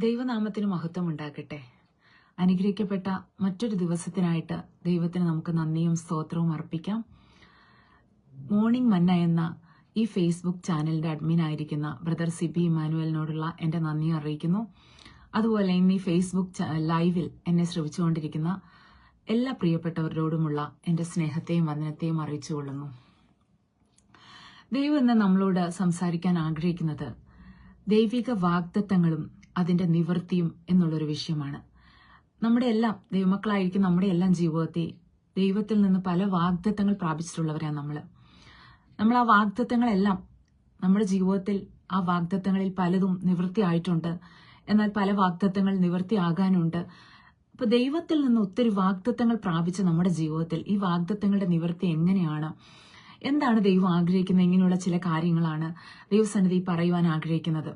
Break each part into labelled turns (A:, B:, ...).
A: ദൈവനാമത്തിന് മഹത്വം ഉണ്ടാകട്ടെ. അനുഗ്രഹിക്കപ്പെട്ട മറ്റൊരു ദിവസത്തിനായിട്ട് ദൈവത്തിന് നമുക്ക് നന്ദിയും സ്തോത്രവും അർപ്പിക്കാം. മോർണിംഗ് മന്ന എന്ന ഈ ഫേസ്ബുക്ക് ചാനലിന്റെ അഡ്മിൻ ആയിരിക്കുന്ന ബ്രദർ സിബി ഇമാനുവലിനോടുള്ള എന്റെ നന്ദി അറിയിക്കുന്നു. അതുപോലെ ഇന്ന് ഈ ഫേസ്ബുക്ക് ലൈവിൽ എന്നെ ശ്രമിച്ചുകൊണ്ടിരിക്കുന്ന എല്ലാ പ്രിയപ്പെട്ടവരോടുമുള്ള എന്റെ സ്നേഹത്തെയും വന്ദനത്തെയും അറിയിച്ചുകൊള്ളുന്നു. ദൈവം ഇന്ന് നമ്മളോട് സംസാരിക്കാൻ ആഗ്രഹിക്കുന്നത് ദൈവിക വാഗ്ദത്തങ്ങളും അതിന്റെ നിവൃത്തിയും എന്നുള്ളൊരു വിഷയമാണ്. നമ്മുടെ എല്ലാം ദൈവമക്കളായിരിക്കും നമ്മുടെ എല്ലാം ജീവിതത്തെ ദൈവത്തിൽ നിന്ന് പല വാഗ്ദത്തങ്ങൾ പ്രാപിച്ചിട്ടുള്ളവരാണ് നമ്മൾ ആ വാഗ്ദത്തങ്ങളെല്ലാം നമ്മുടെ ജീവിതത്തിൽ ആ വാഗ്ദത്തങ്ങളിൽ പലതും നിവൃത്തിയായിട്ടുണ്ട്. എന്നാൽ പല വാഗ്ദത്തങ്ങൾ നിവൃത്തിയാകാനുണ്ട്. അപ്പൊ ദൈവത്തിൽ നിന്ന് ഒത്തിരി വാഗ്ദത്തങ്ങൾ പ്രാപിച്ച നമ്മുടെ ജീവിതത്തിൽ ഈ വാഗ്ദത്തങ്ങളുടെ നിവൃത്തി എങ്ങനെയാണ്, എന്താണ് ദൈവം ആഗ്രഹിക്കുന്നത്, ഇങ്ങനെയുള്ള ചില കാര്യങ്ങളാണ് ദൈവസന്നിധി പറയുവാൻ ആഗ്രഹിക്കുന്നത്.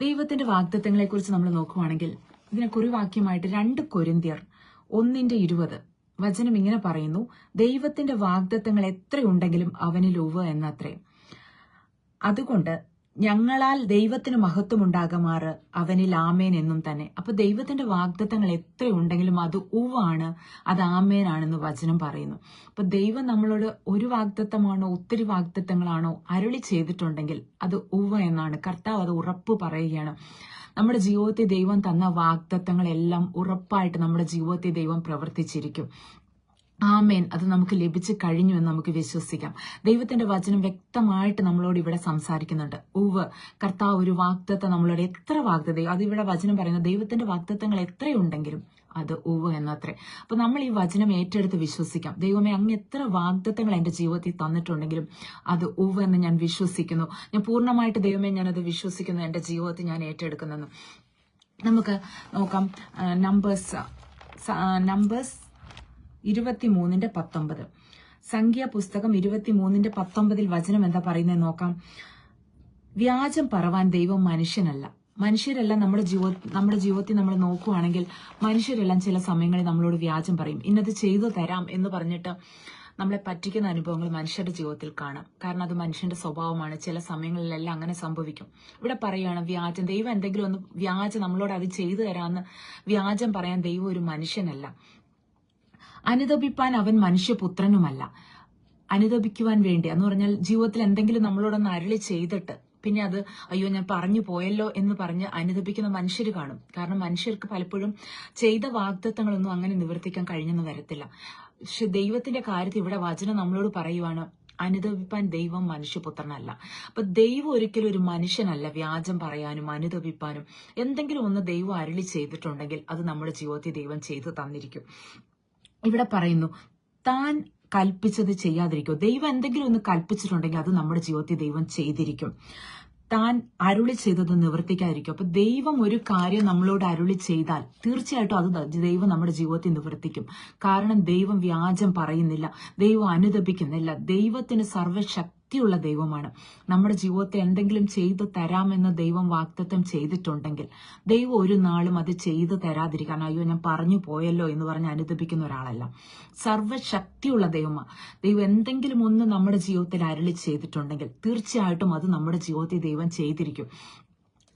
A: ദൈവത്തിന്റെ വാഗ്ദത്തങ്ങളെ കുറിച്ച് നമ്മൾ നോക്കുവാണെങ്കിൽ ഇതിനെ കുറിവാക്യമായിട്ട് 2 കൊരിന്ത്യർ 1:20 വചനം ഇങ്ങനെ പറയുന്നു: ദൈവത്തിന്റെ വാഗ്ദത്തങ്ങൾ എത്രയുണ്ടെങ്കിലും അവനിൽ ഉവ്വ് എന്നത്രേ. അതുകൊണ്ട് ഞങ്ങളാൽ ദൈവത്തിന് മഹത്വം ഉണ്ടാകുമാറ് അവനിൽ ആമേൻ എന്നും തന്നെ. അപ്പൊ ദൈവത്തിന്റെ വാഗ്ദത്തങ്ങൾ എത്രയുണ്ടെങ്കിലും അത് ഉവ്വാണ്, അത് ആമേനാണെന്ന് വചനം പറയുന്നു. അപ്പൊ ദൈവം നമ്മളോട് ഒരു വാഗ്ദത്തമാണോ ഒത്തിരി വാഗ്ദത്തങ്ങളാണോ അരുളി ചെയ്തിട്ടുണ്ടെങ്കിൽ അത് ഉവ്വ എന്നാണ്. കർത്താവ് അത് ഉറപ്പ് പറയുകയാണ്. നമ്മുടെ ജീവിതത്തിൽ ദൈവം തന്ന വാഗ്ദത്തങ്ങളെല്ലാം ഉറപ്പായിട്ട് നമ്മുടെ ജീവിതത്തിൽ ദൈവം പ്രവർത്തിച്ചിരിക്കും. ആമേൻ. അത് നമുക്ക് ലഭിച്ചു കഴിഞ്ഞു എന്ന് നമുക്ക് വിശ്വസിക്കാം. ദൈവത്തിന്റെ വചനം വ്യക്തമായിട്ട് നമ്മളോട് ഇവിടെ സംസാരിക്കുന്നുണ്ട്. ഉവ്വ്, കർത്താവ് ഒരു വാഗ്ദത്തം നമ്മളോട് എത്ര വാഗ്ദത്തം, അത് ഇവിടെ വചനം പറയുന്നത് ദൈവത്തിന്റെ വാഗ്ദത്തങ്ങൾ എത്രയുണ്ടെങ്കിലും അത് ഉവ്വ് എന്നത്രേ. അപ്പൊ നമ്മൾ ഈ വചനം ഏറ്റെടുത്ത് വിശ്വസിക്കാം. ദൈവമേ, അങ്ങ് എത്ര വാഗ്ദത്തങ്ങൾ എന്റെ ജീവിതത്തിൽ തന്നിട്ടുണ്ടെങ്കിലും അത് ഉവ്വ് എന്ന് ഞാൻ വിശ്വസിക്കുന്നു. ഞാൻ പൂർണ്ണമായിട്ട് ദൈവമേ ഞാനത് വിശ്വസിക്കുന്നു, എന്റെ ജീവിതത്തിൽ ഞാൻ ഏറ്റെടുക്കുന്നു. നമുക്ക് നോക്കാം നമ്പേഴ്സ് 23:19. സംഖ്യാപുസ്തകം 23:19 വചനം എന്താ പറയുന്നത് നോക്കാം. വ്യാജം പറവാൻ ദൈവം മനുഷ്യനല്ല. മനുഷ്യരെല്ലാം നമ്മുടെ ജീവിതത്തിൽ നമ്മൾ നോക്കുവാണെങ്കിൽ മനുഷ്യരെല്ലാം ചില സമയങ്ങളിൽ നമ്മളോട് വ്യാജം പറയും. ഇന്നത് ചെയ്തു തരാം എന്ന് പറഞ്ഞിട്ട് നമ്മളെ പറ്റിക്കുന്ന അനുഭവങ്ങൾ മനുഷ്യരുടെ ജീവിതത്തിൽ കാണാം. കാരണം അത് മനുഷ്യന്റെ സ്വഭാവമാണ്. ചില സമയങ്ങളിലെല്ലാം അങ്ങനെ സംഭവിക്കും. ഇവിടെ പറയുകയാണ് വ്യാജം. ദൈവം എന്തെങ്കിലും ഒന്ന് വ്യാജം നമ്മളോട് അത് ചെയ്തു തരാമെന്ന് വ്യാജം പറയാൻ ദൈവം ഒരു മനുഷ്യനല്ല. അനുതപിപ്പാൻ അവൻ മനുഷ്യപുത്രനുമല്ല. അനുതപിക്കുവാൻ വേണ്ടി എന്ന് പറഞ്ഞാൽ ജീവിതത്തിൽ എന്തെങ്കിലും നമ്മളോടൊന്ന് അരുളി ചെയ്തിട്ട് പിന്നെ അത് അയ്യോ ഞാൻ പറഞ്ഞു പോയല്ലോ എന്ന് പറഞ്ഞ് അനുതപിക്കുന്ന മനുഷ്യർ കാണും. കാരണം മനുഷ്യർക്ക് പലപ്പോഴും ചെയ്ത വാഗ്ദത്തങ്ങളൊന്നും അങ്ങനെ നിവർത്തിക്കാൻ കഴിഞ്ഞെന്ന് വരത്തില്ല. പക്ഷെ ദൈവത്തിന്റെ കാര്യത്തിൽ ഇവിടെ വചനം നമ്മളോട് പറയുവാണ്, അനുതപിപ്പാൻ ദൈവം മനുഷ്യപുത്രനല്ല. അപ്പൊ ദൈവം ഒരിക്കലും ഒരു മനുഷ്യനല്ല വ്യാജം പറയാനും അനുതപിപ്പാനും. എന്തെങ്കിലും ഒന്ന് ദൈവം അരുളി ചെയ്തിട്ടുണ്ടെങ്കിൽ അത് നമ്മുടെ ജീവിതത്തിൽ ദൈവം ചെയ്തു തന്നിരിക്കും. ഇവിടെ പറയുന്നു താൻ കൽപ്പിച്ചത് ചെയ്യാതിരിക്കും. ദൈവം എന്തെങ്കിലും ഒന്ന് കൽപ്പിച്ചിട്ടുണ്ടെങ്കിൽ അത് നമ്മുടെ ജീവിതത്തിൽ ദൈവം ചെയ്തിരിക്കും. താൻ അരുളി ചെയ്തത് നിവർത്തിക്കാതിരിക്കും. അപ്പൊ ദൈവം ഒരു കാര്യം നമ്മളോട് അരുളി ചെയ്താൽ തീർച്ചയായിട്ടും അത് ദൈവം നമ്മുടെ ജീവിതത്തിൽ നിവർത്തിക്കും. കാരണം ദൈവം വ്യാജം പറയുന്നില്ല, ദൈവം അനുതപിക്കുന്നില്ല. ദൈവത്തിന് സർവ്വശക്തിയുള്ള ദൈവമാണ്. നമ്മുടെ ജീവിതത്തിൽ എന്തെങ്കിലും ചെയ്തു തരാമെന്ന് ദൈവം വാഗ്ദത്തം ചെയ്തിട്ടുണ്ടെങ്കിൽ ദൈവം ഒരു നാളും അത് ചെയ്തു തരാതിരിക്കാൻ അയ്യോ ഞാൻ പറഞ്ഞു പോയല്ലോ എന്ന് പറഞ്ഞ് അനുതപിക്കുന്ന ഒരാളല്ല. സർവ്വശക്തിയുള്ള ദൈവമാണ്. ദൈവം എന്തെങ്കിലും ഒന്ന് നമ്മുടെ ജീവിതത്തിൽ അരുളി ചെയ്തിട്ടുണ്ടെങ്കിൽ തീർച്ചയായിട്ടും അത് നമ്മുടെ ജീവിതത്തിൽ ദൈവം ചെയ്തിരിക്കും.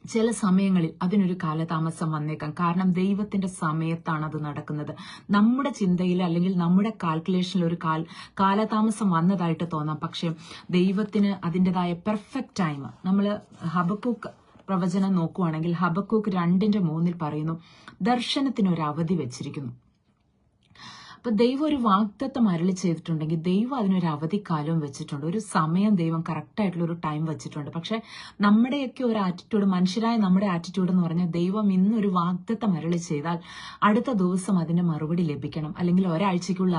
A: ചില സമയങ്ങളിൽ അതിനൊരു കാലതാമസം വന്നേക്കാം. കാരണം ദൈവത്തിന്റെ സമയത്താണ് അത് നടക്കുന്നത്. നമ്മുടെ ചിന്തയിൽ അല്ലെങ്കിൽ നമ്മുടെ കാൽക്കുലേഷനിൽ ഒരു കാലതാമസം വന്നതായിട്ട് തോന്നാം. പക്ഷെ ദൈവത്തിന് അതിൻ്റെതായ പെർഫെക്റ്റ് ടൈം. നമ്മൾ ഹബക്കൂക്ക് പ്രവചനം നോക്കുവാണെങ്കിൽ ഹബക്കൂക്ക് 2:3 പറയുന്നു ദർശനത്തിന് ഒരു അവധി വെച്ചിരിക്കുന്നു. അപ്പൊ ദൈവം ഒരു വാഗ്ദത്തം അരുളി ചെയ്തിട്ടുണ്ടെങ്കിൽ ദൈവം അതിനൊരു അവധിക്കാലവും വെച്ചിട്ടുണ്ട്. ഒരു സമയം ദൈവം കറക്റ്റായിട്ടുള്ള ഒരു ടൈം വെച്ചിട്ടുണ്ട്. പക്ഷെ നമ്മുടെയൊക്കെ ഒരു ആറ്റിറ്റ്യൂഡ്, മനുഷ്യരായ നമ്മുടെ ആറ്റിറ്റ്യൂഡ് എന്ന് പറഞ്ഞാൽ ദൈവം ഇന്നൊരു വാഗ്ദത്തം അരുളി ചെയ്താൽ അടുത്ത ദിവസം അതിന്റെ മറുപടി ലഭിക്കണം, അല്ലെങ്കിൽ ഒരാഴ്ചയ്ക്കുള്ളിൽ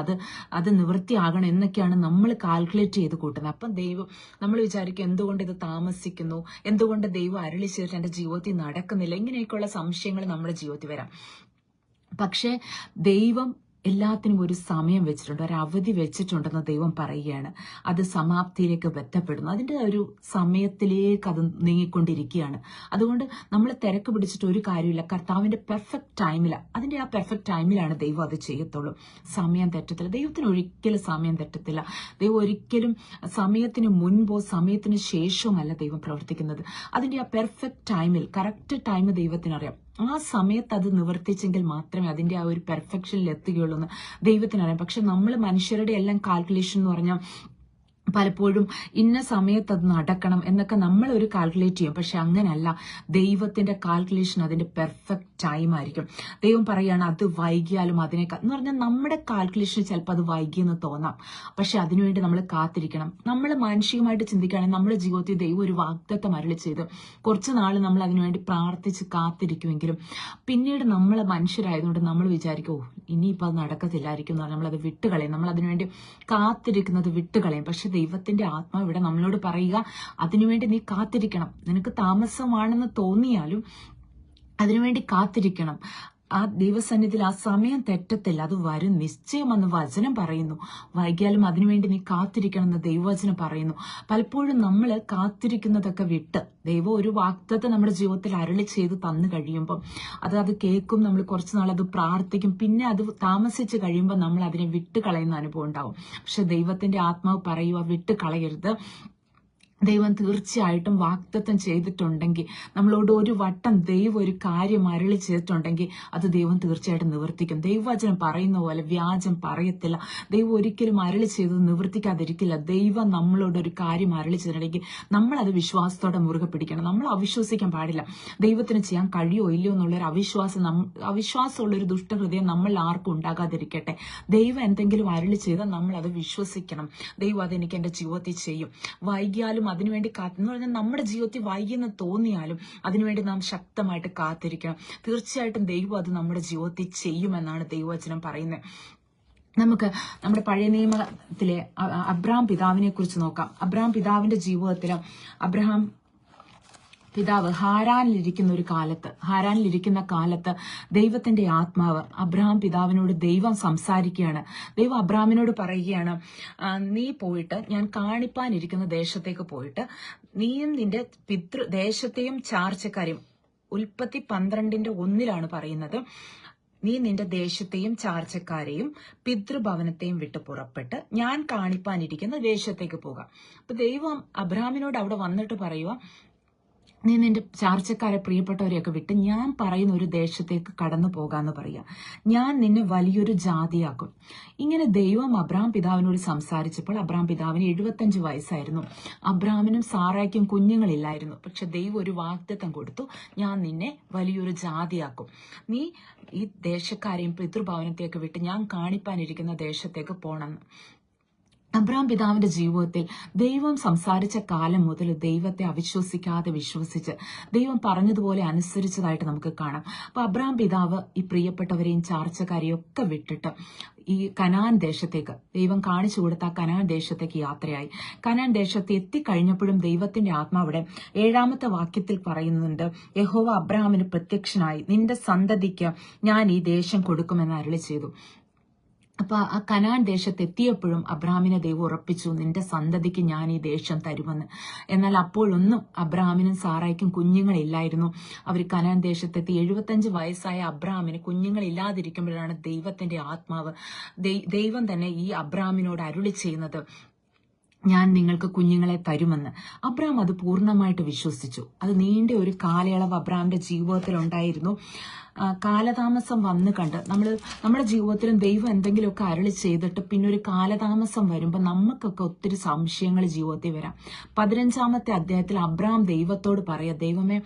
A: അത് നിവൃത്തിയാകണം എന്നൊക്കെയാണ് നമ്മൾ കാൽക്കുലേറ്റ് ചെയ്ത് കൂട്ടുന്നത്. അപ്പം ദൈവം നമ്മൾ വിചാരിക്കും എന്തുകൊണ്ട് ഇത് താമസിക്കുന്നു, എന്തുകൊണ്ട് ദൈവം അരുളി ചെയ്തിട്ട് എന്റെ ജീവിതത്തിൽ നടക്കുന്നില്ല, ഇങ്ങനെയൊക്കെയുള്ള സംശയങ്ങൾ നമ്മുടെ ജീവിതത്തിൽ വരാം. പക്ഷെ ദൈവം എല്ലാത്തിനും ഒരു സമയം വെച്ചിട്ടുണ്ട്, ഒരു അവധി വെച്ചിട്ടുണ്ടെന്ന് ദൈവം പറയുകയാണ്. അത് സമാപ്തിയിലേക്ക് ബന്ധപ്പെടുന്നു. അതിന്റെ ഒരു സമയത്തിലേക്ക് അത് നീങ്ങിക്കൊണ്ടിരിക്കുകയാണ്. അതുകൊണ്ട് നമ്മൾ തിരക്ക് പിടിച്ചിട്ട് ഒരു കാര്യമില്ല. കർത്താവിന്റെ പെർഫെക്റ്റ് ടൈമിലാണ്, അതിന്റെ ആ പെർഫെക്റ്റ് ടൈമിലാണ് ദൈവം അത് ചെയ്യത്തുള്ളൂ. സമയം തെറ്റത്തില്ല. ദൈവത്തിന് ഒരിക്കലും സമയം തെറ്റത്തില്ല. ദൈവം ഒരിക്കലും സമയത്തിന് മുൻപോ സമയത്തിന് ശേഷവുമല്ല ദൈവം പ്രവർത്തിക്കുന്നത്. അതിന്റെ ആ പെർഫെക്റ്റ് ടൈമിൽ, കറക്റ്റ് ടൈം ദൈവത്തിനറിയാം. ആ സമയത്ത് അത് നിവർത്തിച്ചെങ്കിൽ മാത്രമേ അതിന്റെ ആ ഒരു പെർഫെക്ഷനിൽ എത്തുകയുള്ളൂ എന്ന് ദൈവത്തിനറിയാം. പക്ഷെ നമ്മൾ മനുഷ്യരുടെ എല്ലാം കാൽക്കുലേഷൻ എന്ന് പറഞ്ഞാൽ പലപ്പോഴും ഇന്ന സമയത്ത് അത് നടക്കണം എന്നൊക്കെ നമ്മൾ ഒരു കാൽക്കുലേറ്റ് ചെയ്യും. പക്ഷെ അങ്ങനല്ല. ദൈവത്തിന്റെ കാൽക്കുലേഷൻ അതിന്റെ പെർഫെക്റ്റ് ടൈം ആയിരിക്കും. ദൈവം പറയാണ് അത് വൈകിയാലും അതിനേക്കാൾ എന്ന് പറഞ്ഞാൽ നമ്മുടെ കാൽക്കുലേഷൻ ചിലപ്പോൾ അത് വൈകിയെന്ന് തോന്നാം. പക്ഷെ അതിനുവേണ്ടി നമ്മൾ കാത്തിരിക്കണം. നമ്മൾ മാനസികമായിട്ട് ചിന്തിക്കുകയാണെങ്കിൽ നമ്മുടെ ജീവിതത്തിൽ ദൈവം ഒരു വാഗ്ദത്തം അരുളി ചെയ്ത് കുറച്ച് നാൾ നമ്മൾ അതിനുവേണ്ടി പ്രാർത്ഥിച്ച് കാത്തിരിക്കുമെങ്കിലും പിന്നീട് നമ്മൾ മനുഷ്യരായതുകൊണ്ട് നമ്മൾ വിചാരിക്കും, ഓ ഇനിയിപ്പോൾ അത് നടക്കത്തില്ലായിരിക്കും എന്ന് പറഞ്ഞാൽ നമ്മളത് വിട്ടുകളയും. നമ്മൾ അതിനുവേണ്ടി കാത്തിരിക്കുന്നത് വിട്ടുകളയും. പക്ഷെ ദൈവത്തിന്റെ ആത്മാവ് ഇവിടെ നമ്മളോട് പറയുക, അതിനുവേണ്ടി നീ കാത്തിരിക്കണം. നിനക്ക് താമസമാണെന്ന് തോന്നിയാലും അതിനുവേണ്ടി കാത്തിരിക്കണം. ആ ദൈവസന്നിധിയിൽ ആ സമയം തെറ്റത്തില്ല, അത് വരും നിശ്ചയമെന്ന് വചനം പറയുന്നു. വൈകിയാലും അതിനുവേണ്ടി നീ കാത്തിരിക്കണം എന്ന് ദൈവവചനം പറയുന്നു. പലപ്പോഴും നമ്മൾ കാത്തിരിക്കുന്നതൊക്കെ വിട്ട് ദൈവം ഒരു വാഗ്ദത്തം നമ്മുടെ ജീവിതത്തിൽ അരുളി ചെയ്ത് തന്നു കഴിയുമ്പം അത് കേൾക്കും, നമ്മൾ കുറച്ച് നാൾ അത് പ്രാർത്ഥിക്കും, പിന്നെ അത് താമസിച്ച് കഴിയുമ്പോൾ നമ്മൾ അതിനെ വിട്ടുകളയുന്ന അനുഭവം ഉണ്ടാവും. പക്ഷെ ദൈവത്തിന്റെ ആത്മാവ് പറയുക, വിട്ടുകളയരുത്. ദൈവം തീർച്ചയായിട്ടും വാഗ്ദത്തം ചെയ്തിട്ടുണ്ടെങ്കിൽ, നമ്മളോട് ഒരു വട്ടം ദൈവം ഒരു കാര്യം അരുളി ചെയ്തിട്ടുണ്ടെങ്കിൽ അത് ദൈവം തീർച്ചയായിട്ടും നിവർത്തിക്കും. ദൈവവചനം പറയുന്ന പോലെ വ്യാജം പറയത്തില്ല. ദൈവം ഒരിക്കലും അരുളി ചെയ്തത് നിവർത്തിക്കാതിരിക്കില്ല. ദൈവം നമ്മളോട് ഒരു കാര്യം അരുളി ചെയ്തിട്ടുണ്ടെങ്കിൽ നമ്മൾ അത് വിശ്വാസത്തോടെ മുറുകെ പിടിക്കണം. നമ്മൾ അവിശ്വസിക്കാൻ പാടില്ല. ദൈവത്തിന് ചെയ്യാൻ കഴിയോ ഇല്ലയോ എന്നുള്ളൊരു അവിശ്വാസമുള്ളൊരു ദുഷ്ടഹൃദയം നമ്മൾ ആർക്കും ഉണ്ടാകാതിരിക്കട്ടെ. ദൈവം എന്തെങ്കിലും അരുളി ചെയ്താൽ നമ്മൾ അത് വിശ്വസിക്കണം. ദൈവം അതെനിക്ക് എന്റെ ജീവിതത്തിൽ ചെയ്യും. വൈകിയാലും അതിനുവേണ്ടി എന്ന് പറഞ്ഞാൽ നമ്മുടെ ജീവിതത്തിൽ വൈകിയെന്ന് തോന്നിയാലും അതിനുവേണ്ടി നാം ശക്തമായിട്ട് കാത്തിരിക്കണം. തീർച്ചയായിട്ടും ദൈവം അത് നമ്മുടെ ജീവിതത്തിൽ ചെയ്യുമെന്നാണ് ദൈവവചനം പറയുന്നത്. നമുക്ക് നമ്മുടെ പഴയ നിയമത്തിലെ അബ്രഹാം പിതാവിനെ കുറിച്ച് നോക്കാം. അബ്രഹാം പിതാവിന്റെ ജീവിതത്തിൽ അബ്രഹാം പിതാവ് ഹാരാനിലിരിക്കുന്ന കാലത്ത് ദൈവത്തിന്റെ ആത്മാവ് അബ്രഹാം പിതാവിനോട് ദൈവം സംസാരിക്കുകയാണ്. ദൈവം അബ്രഹാമിനോട് പറയുകയാണ്, നീ പോയിട്ട് ഞാൻ കാണിപ്പാനിരിക്കുന്ന ദേശത്തേക്ക് പോയിട്ട് നീയും നിന്റെ പിതൃദേശത്തെയും ചാർച്ചക്കാരെയും, ഉൽപ്പത്തി 12:1 പറയുന്നത്, നീ നിന്റെ ദേശത്തെയും ചാർച്ചക്കാരെയും പിതൃഭവനത്തെയും വിട്ട് പുറപ്പെട്ട് ഞാൻ കാണിപ്പാനിരിക്കുന്ന ദേശത്തേക്ക് പോകാം. അപ്പൊ ദൈവം അബ്രഹാമിനോട് അവിടെ വന്നിട്ട് പറയുക, നീ നിന്റെ ചാർച്ചക്കാരെ പ്രിയപ്പെട്ടവരെയൊക്കെ വിട്ട് ഞാൻ പറയുന്ന ഒരു ദേശത്തേക്ക് കടന്നു പോകാന്ന് പറയാം. ഞാൻ നിന്നെ വലിയൊരു ജാതിയാക്കും. ഇങ്ങനെ ദൈവം അബ്രഹാം പിതാവിനോട് സംസാരിച്ചപ്പോൾ അബ്രഹാം പിതാവിന് 75 വയസ്സായിരുന്നു. അബ്രഹാമിനും സാറായ്ക്കും കുഞ്ഞുങ്ങളില്ലായിരുന്നു. പക്ഷെ ദൈവം ഒരു വാഗ്ദത്തം കൊടുത്തു, ഞാൻ നിന്നെ വലിയൊരു ജാതിയാക്കും. നീ ഈ ദേശക്കാരെയും പിതൃഭവനത്തെയൊക്കെ വിട്ട് ഞാൻ കാണിപ്പാനിരിക്കുന്ന ദേശത്തേക്ക് പോണെന്ന്. അബ്രഹാം പിതാവിന്റെ ജീവിതത്തിൽ ദൈവം സംസാരിച്ച കാലം മുതൽ ദൈവത്തെ അവിശ്വസിക്കാതെ വിശ്വസിച്ച് ദൈവം പറഞ്ഞതുപോലെ അനുസരിച്ചതായിട്ട് നമുക്ക് കാണാം. അപ്പൊ അബ്രഹാം പിതാവ് ഈ പ്രിയപ്പെട്ടവരെയും ചാർച്ചക്കാരെയും ഒക്കെ വിട്ടിട്ട് ഈ കനാൻ ദേശത്തേക്ക്, ദൈവം കാണിച്ചു കൊടുത്ത കനാൻ ദേശത്തേക്ക് യാത്രയായി. കനാൻ ദേശത്ത് എത്തിക്കഴിഞ്ഞപ്പോഴും ദൈവത്തിന്റെ ആത്മാവിടെ 7-ാമത്തെ വാക്യത്തിൽ പറയുന്നുണ്ട്, യഹോവ അബ്രഹാമിന് പ്രത്യക്ഷനായി നിന്റെ സന്തതിക്ക് ഞാൻ ഈ ദേശം കൊടുക്കുമെന്ന് അരുളി ചെയ്തു. അപ്പൊ ആ കനാൻ ദേശത്ത് എത്തിയപ്പോഴും അബ്രഹാമിനെ ദൈവം ഉറപ്പിച്ചു, നിന്റെ സന്തതിക്ക് ഞാൻ ഈ ദേശം തരുമെന്ന്. എന്നാൽ അപ്പോഴൊന്നും അബ്രഹാമിനും സാറായ്ക്കും കുഞ്ഞുങ്ങളില്ലായിരുന്നു. അവർ കനാൻ ദേശത്തെത്തി. 75 വയസ്സായ അബ്രഹാമിന് കുഞ്ഞുങ്ങളില്ലാതിരിക്കുമ്പോഴാണ് ദൈവത്തിന്റെ ആത്മാവ്, ദൈവം തന്നെ ഈ അബ്രഹാമിനോട് അരുളി ചെയ്യുന്നത്, ഞാൻ നിങ്ങൾക്ക് കുഞ്ഞുങ്ങളെ തരുമെന്ന്. അബ്രഹാം അത് പൂർണ്ണമായിട്ട് വിശ്വസിച്ചു. അത് നീണ്ട ഒരു കാലയളവ് അബ്രഹാമിന്റെ ജീവിതത്തിൽ ഉണ്ടായിരുന്നു. കാലതാമസം വന്ന് കണ്ട് നമ്മുടെ ജീവിതത്തിലും ദൈവം എന്തെങ്കിലുമൊക്കെ അരുളി ചെയ്തിട്ട് പിന്നെ ഒരു കാലതാമസം വരുമ്പോൾ നമുക്കൊക്കെ ഒത്തിരി സംശയങ്ങൾ ജീവിതത്തിൽ വരാം. 15-ാമത്തെ അധ്യായത്തിൽ അബ്രഹാം ദൈവത്തോട് പറയാ, ദൈവമേ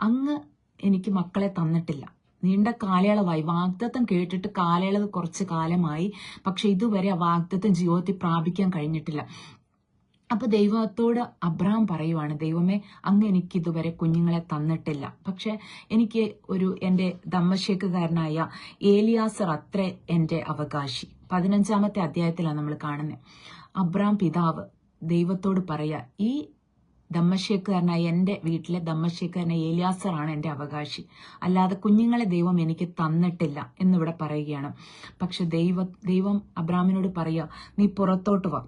A: അങ്ങ് എനിക്ക് മക്കളെ തന്നിട്ടില്ല, നീണ്ട കാലയളവായി, വാഗ്ദത്തം കേട്ടിട്ട് കാലയളവ് കുറച്ച് കാലമായി, പക്ഷെ ഇതുവരെ ആ വാഗ്ദത്തം ജീവിതത്തിൽ പ്രാപിക്കാൻ കഴിഞ്ഞിട്ടില്ല. അപ്പൊ ദൈവത്തോട് അബ്രഹാം പറയുവാണ്, ദൈവമേ അങ്ങ് എനിക്ക് ഇതുവരെ കുഞ്ഞുങ്ങളെ തന്നിട്ടില്ല, പക്ഷെ എനിക്ക് എന്റെ ദമ്മശേക്കുകാരനായ ഏലിയാസർ അത്ര എന്റെ അവകാശി. 15-ാമത്തെ അധ്യായത്തിലാണ് നമ്മൾ കാണുന്നത്. അബ്രഹാം പിതാവ് ദൈവത്തോട് പറയാ, ഈ ദമ്മശേക്കാരനായ എൻ്റെ വീട്ടിലെ ദമ്മശേക്കാരനായ ഏലിയാസറാണ് എൻ്റെ അവകാശി, അല്ലാതെ കുഞ്ഞുങ്ങളെ ദൈവം എനിക്ക് തന്നിട്ടില്ല എന്നിവിടെ പറയുകയാണ്. പക്ഷെ ദൈവം അബ്രാമിനോട് പറയുക, നീ പുറത്തോട്ട് വാ.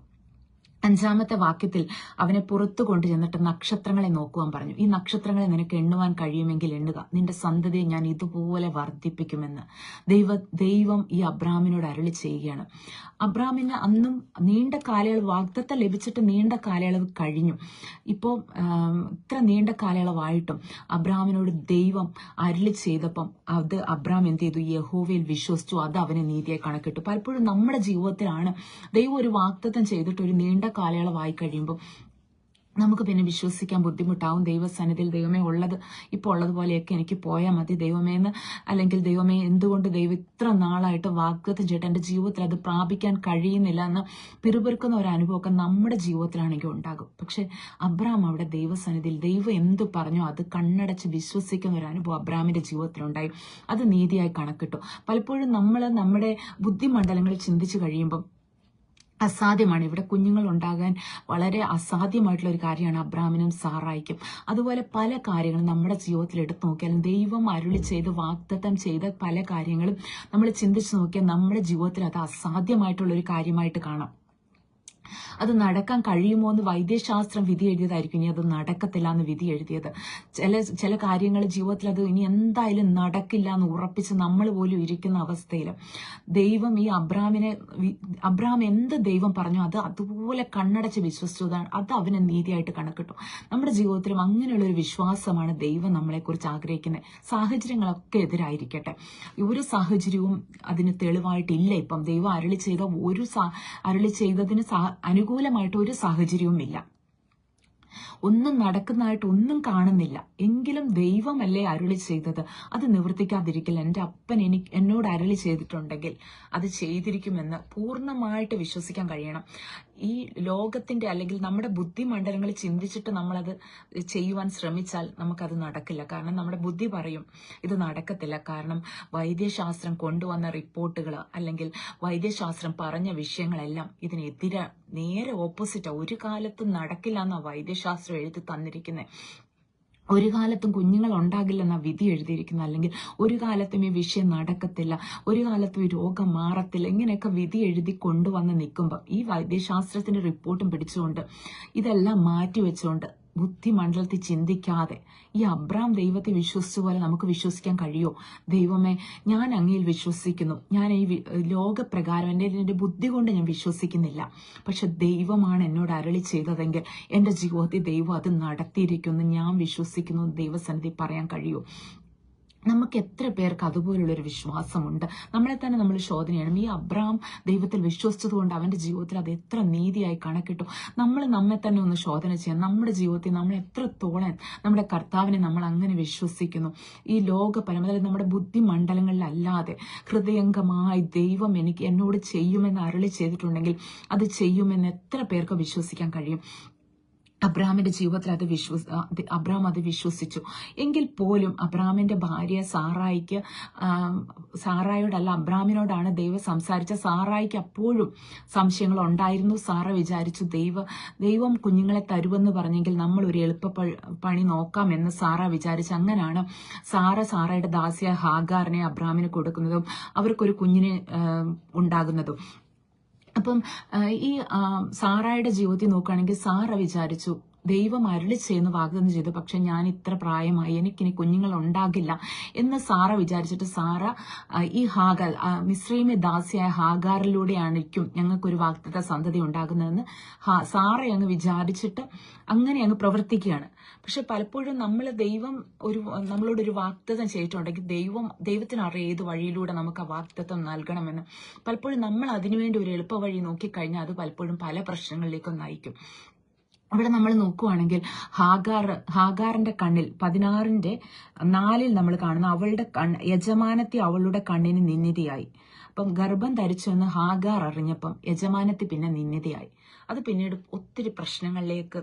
A: 5-ാമത്തെ വാക്യത്തിൽ അവനെ പുറത്തു കൊണ്ടു ചെന്നിട്ട് നക്ഷത്രങ്ങളെ നോക്കുവാൻ പറഞ്ഞു. ഈ നക്ഷത്രങ്ങളെ നിനക്ക് എണ്ണുവാൻ കഴിയുമെങ്കിൽ എണ്ണുക, നിന്റെ സന്തതിയെ ഞാൻ ഇതുപോലെ വർദ്ധിപ്പിക്കുമെന്ന് ദൈവം ഈ അബ്രാമിനോട് അരുളി ചെയ്യുകയാണ്. അബ്രാമിന് അന്നും നീണ്ട കാലയളവ്, വാഗ്ദത്തം ലഭിച്ചിട്ട് നീണ്ട കാലയളവ് കഴിഞ്ഞു. ഇപ്പോൾ ഇത്ര നീണ്ട കാലയളവായിട്ടും അബ്രാമിനോട് ദൈവം അരുളി ചെയ്തപ്പം അത് അബ്രാം എന്ത് ചെയ്തു? യഹോവയിൽ വിശ്വസിച്ചു. അത് അവനെ നീതിയായി കണക്കിട്ടു. പലപ്പോഴും നമ്മുടെ ജീവിതത്തിലാണ് ദൈവം ഒരു വാഗ്ദത്തം ചെയ്തിട്ട് ഒരു നീണ്ട കാലയളവായി കഴിയുമ്പോൾ നമുക്ക് പിന്നെ വിശ്വസിക്കാൻ ബുദ്ധിമുട്ടാവും. ദൈവസന്നിധിയിൽ ദൈവമേ ഇപ്പോൾ ഉള്ളതുപോലെയൊക്കെ എനിക്ക് പോയാൽ മതി ദൈവമേന്ന്, അല്ലെങ്കിൽ ദൈവമേ എന്തുകൊണ്ട് ദൈവം ഇത്ര നാളായിട്ട് വാഗ്ദത്തം ചെയ്തിട്ട് എൻ്റെ ജീവിതത്തിൽ അത് പ്രാപിക്കാൻ കഴിയുന്നില്ല എന്ന് പിറുപിറുക്കുന്ന ഒരു അനുഭവമൊക്കെ നമ്മുടെ ജീവിതത്തിലാണെങ്കിൽ ഉണ്ടാകും. പക്ഷെ അബ്രാം അവിടെ ദൈവസന്നിധിയിൽ ദൈവം എന്തു പറഞ്ഞോ അത് കണ്ണടച്ച് വിശ്വസിക്കുന്ന ഒരു അനുഭവം അബ്രാമിന്റെ ജീവിതത്തിലുണ്ടായി. അത് നീതിയായി കണക്കിട്ടു. പലപ്പോഴും നമ്മൾ നമ്മുടെ ബുദ്ധിമണ്ഡലങ്ങളിൽ ചിന്തിച്ചു കഴിയുമ്പോൾ അസാധ്യമാണ്. ഇവിടെ കുഞ്ഞുങ്ങൾ ഉണ്ടാകാൻ വളരെ അസാധ്യമായിട്ടുള്ള ഒരു കാര്യമാണ് അബ്രാമിനും സാറായിക്കും. അതുപോലെ പല കാര്യങ്ങളും നമ്മുടെ ജീവിതത്തിൽ എടുത്തു നോക്കിയാലും ദൈവം അരുളി ചെയ്ത് വാഗ്ദത്തം ചെയ്ത പല കാര്യങ്ങളും നമ്മൾ ചിന്തിച്ചു നോക്കിയാൽ നമ്മുടെ ജീവിതത്തിൽ അത് അസാധ്യമായിട്ടുള്ള ഒരു കാര്യമായിട്ട് കാണാം. അത് നടക്കാൻ കഴിയുമോ എന്ന് വൈദ്യശാസ്ത്രം വിധി എഴുതിയതായിരിക്കും, ഇനി അത് നടക്കത്തില്ല എന്ന് വിധി എഴുതിയത്. ചില കാര്യങ്ങൾ ജീവിതത്തിൽ അത് ഇനി എന്തായാലും നടക്കില്ല എന്ന് ഉറപ്പിച്ച് നമ്മൾ പോലും ഇരിക്കുന്ന അവസ്ഥയിൽ ദൈവം ഈ അബ്രാം എന്ത് ദൈവം പറഞ്ഞോ അത് അതുപോലെ കണ്ണടച്ച് വിശ്വസിച്ചു. അത് അവന് നീതിയായിട്ട് കണക്കിട്ടു. നമ്മുടെ ജീവിതത്തിലും അങ്ങനെയുള്ളൊരു വിശ്വാസമാണ് ദൈവം നമ്മളെക്കുറിച്ച് ആഗ്രഹിക്കുന്നത്. സാഹചര്യങ്ങളൊക്കെ എതിരായിരിക്കട്ടെ, ഒരു സാഹചര്യവും അതിന് തെളിവായിട്ടില്ല. ഇപ്പം ദൈവം അരുളി ചെയ്തതിന് അനുകൂലമായിട്ട് ഒരു സാഹചര്യവും ഇല്ല. ഒന്നും നടക്കുന്നതായിട്ട് ഒന്നും കാണുന്നില്ല. എങ്കിലും ദൈവമല്ലേ അരുളി ചെയ്തത്, അത് നിവർത്തിക്കാതിരിക്കില്ല. എൻ്റെ അപ്പൻ എന്നോട് അരുളി ചെയ്തിട്ടുണ്ടെങ്കിൽ അത് ചെയ്തിരിക്കുമെന്ന് പൂർണ്ണമായിട്ട് വിശ്വസിക്കാൻ കഴിയണം. ഈ ലോകത്തിന്റെ അല്ലെങ്കിൽ നമ്മുടെ ബുദ്ധിമണ്ഡലങ്ങളിൽ ചിന്തിച്ചിട്ട് നമ്മളത് ചെയ്യുവാൻ ശ്രമിച്ചാൽ നമുക്കത് നടക്കില്ല. കാരണം നമ്മുടെ ബുദ്ധി പറയും ഇത് നടക്കത്തില്ല. കാരണം വൈദ്യശാസ്ത്രം കൊണ്ടുവന്ന റിപ്പോർട്ടുകൾ അല്ലെങ്കിൽ വൈദ്യശാസ്ത്രം പറഞ്ഞ വിഷയങ്ങളെല്ലാം ഇതിനെതിരെ നേരെ ഓപ്പോസിറ്റാ. ഒരു കാലത്തും നടക്കില്ല എന്നാ വൈദ്യശാസ്ത്രം എഴുതി തന്നിരിക്കുന്നത്. ഒരു കാലത്തും കുഞ്ഞുങ്ങൾ ഉണ്ടാകില്ലെന്ന വിധി എഴുതിയിരിക്കുന്നു. അല്ലെങ്കിൽ ഒരു കാലത്തും ഈ വിഷയം നടക്കത്തില്ല, ഒരു കാലത്തും ഈ രോഗം മാറത്തില്ല, ഇങ്ങനെയൊക്കെ വിധി എഴുതി കൊണ്ടുവന്ന് നിൽക്കുമ്പോൾ ഈ വൈദ്യശാസ്ത്രത്തിന്റെ റിപ്പോർട്ടും പിടിച്ചുകൊണ്ട് ഇതെല്ലാം മാറ്റിവെച്ചുകൊണ്ട് ബുദ്ധിമണ്ഡലത്തിൽ ചിന്തിക്കാതെ ഈ അബ്രാം ദൈവത്തെ വിശ്വസിച്ച പോലെ നമുക്ക് വിശ്വസിക്കാൻ കഴിയുമോ? ദൈവമേ, ഞാൻ അങ്ങയിൽ വിശ്വസിക്കുന്നു. ഞാൻ ഈ ലോകപ്രകാരം എൻ്റെ ബുദ്ധി കൊണ്ട് ഞാൻ വിശ്വസിക്കുന്നില്ല. പക്ഷെ ദൈവമാണ് എന്നോട് അരുളി ചെയ്തതെങ്കിൽ എൻ്റെ ജീവിതത്തിൽ ദൈവം അത് നടത്തിയിരിക്കുന്നു, ഞാൻ വിശ്വസിക്കുന്നു ദൈവസന്നിധി പറയാൻ കഴിയുമോ? നമുക്ക് എത്ര പേർക്ക് അതുപോലുള്ളൊരു വിശ്വാസമുണ്ട്? നമ്മളെ തന്നെ നമ്മൾ ശോധന ചെയ്യണം. ഈ അബ്രാം ദൈവത്തിൽ വിശ്വസിച്ചതുകൊണ്ട് അവന്റെ ജീവിതത്തിൽ അത് എത്ര നീതിയായി കണക്കിട്ടു. നമ്മൾ നമ്മെ തന്നെ ഒന്ന് ശോധന ചെയ്യാം. നമ്മുടെ ജീവിതത്തിൽ നമ്മൾ എത്രത്തോളം നമ്മുടെ കർത്താവിനെ നമ്മൾ അങ്ങനെ വിശ്വസിക്കുന്നു. ഈ ലോകപരമ നമ്മുടെ ബുദ്ധിമണ്ഡലങ്ങളിലല്ലാതെ ഹൃദയംഗമായി ദൈവം എന്നോട് ചെയ്യുമെന്ന് അരുളി ചെയ്തിട്ടുണ്ടെങ്കിൽ അത് ചെയ്യുമെന്ന് എത്ര പേർക്ക് വിശ്വസിക്കാൻ കഴിയും? അബ്രാമിന്റെ ജീവിതത്തിൽ അബ്രാം അത് വിശ്വസിച്ചു. എങ്കിൽ പോലും അബ്രാമിന്റെ ഭാര്യ സാറായോടല്ല അബ്രാമിനോടാണ് ദൈവം സംസാരിച്ച. സാറായിക്ക് അപ്പോഴും സംശയങ്ങൾ ഉണ്ടായിരുന്നു. സാറ വിചാരിച്ചു ദൈവം കുഞ്ഞുങ്ങളെ തരുമെന്ന് പറഞ്ഞെങ്കിൽ നമ്മൾ ഒരു എളുപ്പ പണി നോക്കാമെന്ന് സാറ വിചാരിച്ചു. അങ്ങനെയാണ് സാറയുടെ ദാസിയായ ഹാഗാറിനെ അബ്രാമിന് കൊടുക്കുന്നതും അവർക്കൊരു കുഞ്ഞിനെ ഉണ്ടാകുന്നതും. അപ്പം ഈ സാറായുടെ ജീവിതത്തിൽ നോക്കുകയാണെങ്കിൽ സാറ വിചാരിച്ചു ദൈവം അരുളി ചെയ്യുന്ന വാഗ്ദാനം ചെയ്തു, പക്ഷെ ഞാൻ ഇത്ര പ്രായമായി, എനിക്കിനി കുഞ്ഞുങ്ങൾ ഉണ്ടാകില്ല എന്ന് സാറ വിചാരിച്ചിട്ട് സാറ ഈ ഹാഗാർ മിസ്രൈമി ദാസിയായ ഹാഗാറിലൂടെയായിരിക്കും ഞങ്ങൾക്കൊരു വാഗ്ദത്ത സന്തതി ഉണ്ടാകുന്നതെന്ന് സാറ അങ്ങ് വിചാരിച്ചിട്ട് അങ്ങനെ അങ്ങ് പ്രവർത്തിക്കുകയാണ്. പക്ഷെ പലപ്പോഴും നമ്മളോടൊരു വാഗ്ദത്തം ചെയ്തിട്ടുണ്ടെങ്കിൽ ദൈവത്തിന് അറിയാം ഏത് വഴിയിലൂടെ നമുക്ക് ആ വാഗ്ദത്തം നൽകണമെന്ന്. പലപ്പോഴും നമ്മൾ അതിനുവേണ്ടി ഒരു എളുപ്പ വഴി നോക്കിക്കഴിഞ്ഞാൽ അത് പലപ്പോഴും പല പ്രശ്നങ്ങളിലേക്കും നയിക്കും. ഇവിടെ നമ്മൾ നോക്കുവാണെങ്കിൽ ഹാഗാറിന്റെ കണ്ണിൽ 16:4 നമ്മൾ കാണുന്ന അവളുടെ യജമാനത്തി അവളുടെ കണ്ണിന് നിന്ദിതയായി. അപ്പം ഗർഭം ധരിച്ചെന്ന് ഹാഗാർ അറിഞ്ഞപ്പം യജമാനത്തി പിന്നെ നിന്ദിതയായി. അത് പിന്നീട് ഒത്തിരി പ്രശ്നങ്ങളിലേക്ക്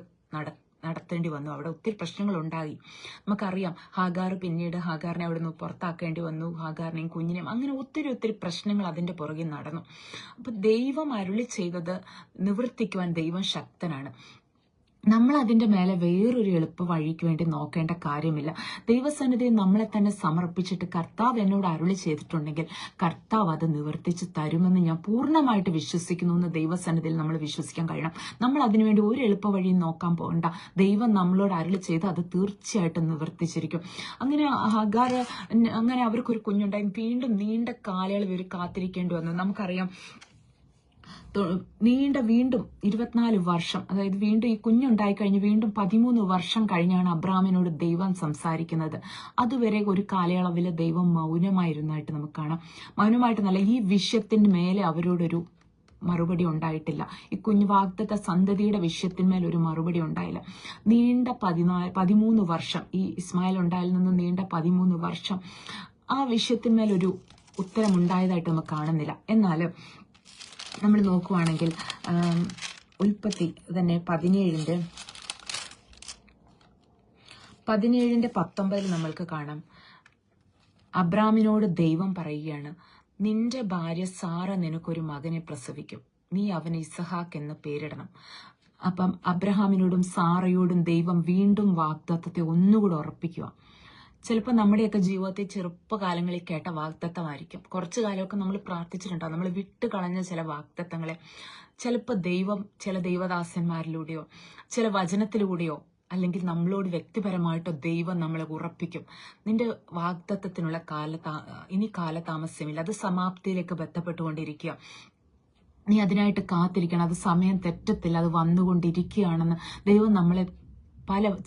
A: നടത്തേണ്ടി വന്നു. അവിടെ ഒത്തിരി പ്രശ്നങ്ങൾ ഉണ്ടായി. നമുക്കറിയാം ഹാഗാറിനെ അവിടെ നിന്ന് പുറത്താക്കേണ്ടി വന്നു, ഹാഗാറിനെയും കുഞ്ഞിനെയും. അങ്ങനെ ഒത്തിരി പ്രശ്നങ്ങൾ അതിന്റെ പുറകെ നടന്നു. അപ്പൊ ദൈവം അരുളി ചെയ്തത് നിവർത്തിക്കുവാൻ ദൈവം ശക്തനാണ്. നമ്മൾ അതിന്റെ മേലെ വേറൊരു എളുപ്പ വഴിക്ക് വേണ്ടി നോക്കേണ്ട കാര്യമില്ല. ദൈവസന്നിധിയിൽ നമ്മളെ തന്നെ സമർപ്പിച്ചിട്ട് കർത്താവ് എന്നോട് അരുളി ചെയ്തിട്ടുണ്ടെങ്കിൽ കർത്താവ് അത് നിവർത്തിച്ച് തരുമെന്ന് ഞാൻ പൂർണ്ണമായിട്ട് വിശ്വസിക്കുന്നു എന്ന് ദൈവസന്നിധിയിൽ നമ്മൾ വിശ്വസിക്കാൻ കഴിയണം. നമ്മൾ അതിനുവേണ്ടി ഒരു എളുപ്പ വഴിയും നോക്കാൻ പോകണ്ട. ദൈവം നമ്മളോട് അരുളി ചെയ്ത് അത് തീർച്ചയായിട്ടും നിവർത്തിച്ചിരിക്കും. അങ്ങനെ അവർക്കൊരു കുഞ്ഞുണ്ടായി. വീണ്ടും നീണ്ട കാലയളവ് ഇവർ കാത്തിരിക്കേണ്ടി വന്നു. നമുക്കറിയാം വീണ്ടും 24 വർഷം, അതായത് വീണ്ടും ഈ കുഞ്ഞുണ്ടായി കഴിഞ്ഞ് വീണ്ടും 13 വർഷം കഴിഞ്ഞാണ് അബ്രാമിനോട് ദൈവം സംസാരിക്കുന്നത്. അതുവരെ ഒരു കാലയളവിൽ ദൈവം മൗനമായിരുന്നായിട്ട് നമുക്ക് കാണാം. മൗനമായിട്ടെന്നല്ല, ഈ വിഷയത്തിന് മേലെ അവരോടൊരു മറുപടി ഉണ്ടായിട്ടില്ല. ഈ വാഗ്ദത്ത സന്തതിയുടെ വിഷയത്തിന്മേൽ ഒരു മറുപടി ഉണ്ടായില്ല. നീണ്ട 13 വർഷം, ഈ ഇസ്മായിൽ ഉണ്ടായിൽ നിന്ന് നീണ്ട 13 വർഷം ആ വിഷയത്തിന്മേലൊരു ഉത്തരം ഉണ്ടായതായിട്ട് നമുക്ക് കാണുന്നില്ല. എന്നാൽ നമ്മൾ നോക്കുവാണെങ്കിൽ ഉൽപ്പത്തി തന്നെ 17:19 നമ്മൾക്ക് കാണാം. അബ്രാമിനോട് ദൈവം പറയുകയാണ്, നിന്റെ ഭാര്യ സാറ നിനക്കൊരു മകനെ പ്രസവിക്കും, നീ അവന് ഇസഹാക്ക് എന്ന് പേരിടണം. അപ്പം അബ്രഹാമിനോടും സാറയോടും ദൈവം വീണ്ടും വാഗ്ദത്തത്തെ ഒന്നുകൂടെ ഉറപ്പിക്കുക. ചിലപ്പോൾ നമ്മുടെയൊക്കെ ജീവിതത്തിൽ ചെറുപ്പകാലങ്ങളിൽ കേട്ട വാഗ്ദത്തമായിരിക്കും. കുറച്ചു കാലമൊക്കെ നമ്മൾ പ്രാർത്ഥിച്ചിട്ടുണ്ടാവും, നമ്മൾ വിട്ടുകളഞ്ഞ ചില വാഗ്ദത്തങ്ങളെ ചിലപ്പോൾ ദൈവം ചില ദൈവദാസന്മാരിലൂടെയോ ചില വചനത്തിലൂടെയോ അല്ലെങ്കിൽ നമ്മളോട് വ്യക്തിപരമായിട്ടോ ദൈവം നമ്മളെ ഉറപ്പിക്കും. നിന്റെ വാഗ്ദത്തത്തിനുള്ള ഇനി കാലതാമസമില്ല, അത് സമാപ്തിയിലേക്ക് ബന്ധപ്പെട്ടുകൊണ്ടിരിക്കുക, നീ അതിനായിട്ട് കാത്തിരിക്കണം, അത് സമയം തെറ്റത്തില്ല, അത് വന്നുകൊണ്ടിരിക്കുകയാണെന്ന് ദൈവം നമ്മളെ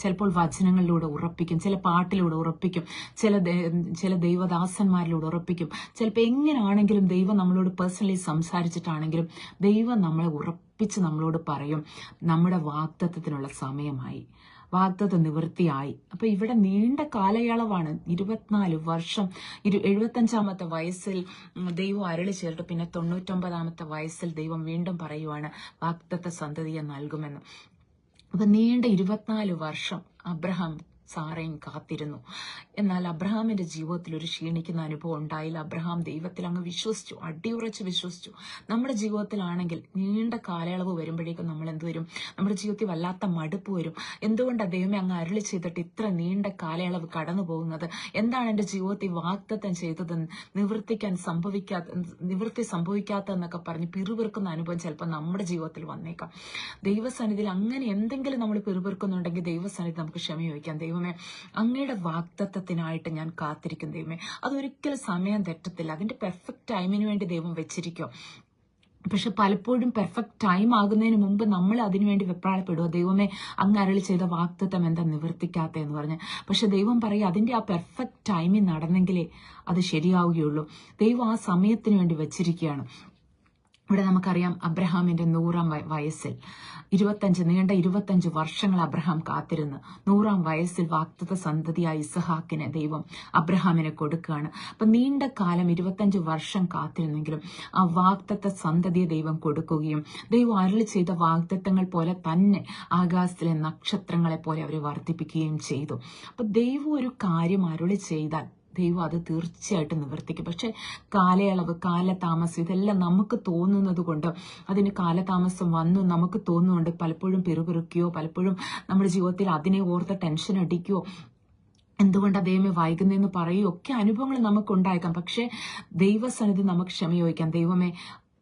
A: ചിലപ്പോൾ വചനങ്ങളിലൂടെ ഉറപ്പിക്കും, ചില പാട്ടിലൂടെ ഉറപ്പിക്കും, ചില ദൈവദാസന്മാരിലൂടെ ഉറപ്പിക്കും. ചിലപ്പോൾ എങ്ങനെയാണെങ്കിലും ദൈവം നമ്മളോട് പേഴ്സണലി സംസാരിച്ചിട്ടാണെങ്കിലും ദൈവം നമ്മളെ ഉറപ്പിച്ച് നമ്മളോട് പറയും, നമ്മുടെ വാഗ്ദത്തത്തിനുള്ള സമയമായി, വാഗ്ദത്തം നിവൃത്തിയായി. അപ്പൊ ഇവിടെ നീണ്ട കാലയളവാണ്, 24 വർഷം. 75-ാമത്തെ വയസ്സിൽ ദൈവം അരുളി ചെയ്തിട്ട് പിന്നെ 99-ാമത്തെ വയസ്സിൽ ദൈവം വീണ്ടും പറയുവാണ് വാഗ്ദത്ത സന്തതിയെ നൽകുമെന്ന്. അപ്പൊ നീണ്ട 24 വർഷം അബ്രഹാം സാറയും കാത്തിരുന്നു. എന്നാൽ അബ്രഹാമിന്റെ ജീവിതത്തിൽ ഒരു ക്ഷീണിക്കുന്ന അനുഭവം ഉണ്ടായില്ല. അബ്രഹാം ദൈവത്തിൽ അങ്ങ് വിശ്വസിച്ചു, അടിയുറച്ച് വിശ്വസിച്ചു. നമ്മുടെ ജീവിതത്തിലാണെങ്കിൽ നീണ്ട കാലയളവ് വരുമ്പോഴേക്കും നമ്മൾ എന്തുവരും, നമ്മുടെ ജീവിതത്തിൽ വല്ലാത്ത മടുപ്പ് വരും. എന്തുകൊണ്ടാണ് ദൈവമേ അങ്ങ് അരുളി ചെയ്തിട്ട് ഇത്ര നീണ്ട കാലയളവ് കടന്നു പോകുന്നത്? എന്താണ് എൻ്റെ ജീവിതത്തിൽ വാഗ്ദത്തം ചെയ്തത് നിവൃത്തി സംഭവിക്കാത്തതെന്നൊക്കെ പറഞ്ഞ് പിറുപിറുക്കുന്ന അനുഭവം ചിലപ്പോൾ നമ്മുടെ ജീവിതത്തിൽ വന്നേക്കാം. ദൈവസന്നിധിയിൽ അങ്ങനെ എന്തെങ്കിലും നമ്മൾ പിറുപിറുക്കുന്നുണ്ടെങ്കിൽ ദൈവസന്നിധി നമുക്ക് ക്ഷമ ചോദിക്കാം. ദൈവമേ, അങ്ങയുടെ വാഗ്ദത്തത്തിനായിട്ട് ഞാൻ കാത്തിരിക്കും ദൈവമേ, അതൊരിക്കലും സമയം തെറ്റത്തില്ല, അതിന്റെ പെർഫെക്റ്റ് ടൈമിന് വേണ്ടി ദൈവം വെച്ചിരിക്കോ. പക്ഷെ പലപ്പോഴും പെർഫെക്റ്റ് ടൈം ആകുന്നതിന് മുമ്പ് നമ്മൾ അതിനുവേണ്ടി വെപ്രാളപ്പെടുക, ദൈവമേ അങ്ങ് അരുളി ചെയ്ത വാഗ്ദത്തം എന്താ നിവർത്തിക്കാത്തതെന്ന് പറഞ്ഞ്. പക്ഷെ ദൈവം പറയും, അതിന്റെ ആ പെർഫെക്റ്റ് ടൈമിൽ നടന്നെങ്കിലേ അത് ശരിയാവുകയുള്ളൂ. ദൈവം ആ സമയത്തിന് വേണ്ടി വെച്ചിരിക്കുകയാണ്. ഇവിടെ നമുക്കറിയാം അബ്രഹാമിന്റെ 100-ാം വയസ്സിൽ നീണ്ട 25 വർഷങ്ങൾ അബ്രഹാം കാത്തിരുന്ന് 100-ാം വയസ്സിൽ വാഗ്ദത്ത സന്തതിയായ ഇസഹാക്കിനെ ദൈവം അബ്രഹാമിനെ കൊടുക്കുകയാണ്. അപ്പൊ നീണ്ട കാലം 25 വർഷം കാത്തിരുന്നെങ്കിലും ആ വാഗ്ദത്ത സന്തതിയെ ദൈവം കൊടുക്കുകയും ദൈവം അരുളി ചെയ്ത വാഗ്ദത്തങ്ങൾ പോലെ തന്നെ ആകാശത്തിലെ നക്ഷത്രങ്ങളെ പോലെ അവരെ വർദ്ധിപ്പിക്കുകയും ചെയ്തു. അപ്പൊ ദൈവം ഒരു കാര്യം അരുളി ചെയ്താൽ ദൈവം അത് തീർച്ചയായിട്ടും നിവർത്തിക്കും. പക്ഷെ കാലയളവ്, കാലതാമസം ഇതെല്ലാം നമുക്ക് തോന്നുന്നത് കൊണ്ട്, അതിന് കാലതാമസം വന്നു നമുക്ക് തോന്നുന്നുണ്ട്, പലപ്പോഴും പിറുപിറുക്കുകയോ പലപ്പോഴും നമ്മുടെ ജീവിതത്തിൽ അതിനെ ഓർത്ത് ടെൻഷൻ അടിക്കുകയോ എന്തുകൊണ്ടാണ് ദൈവമേ വൈകുന്നതെന്ന് പറയുകയോ ഒക്കെ അനുഭവങ്ങൾ നമുക്ക് ഉണ്ടായേക്കാം. പക്ഷെ ദൈവസന്നിധി നമുക്ക് ക്ഷമ ചോദിക്കാം. ദൈവമേ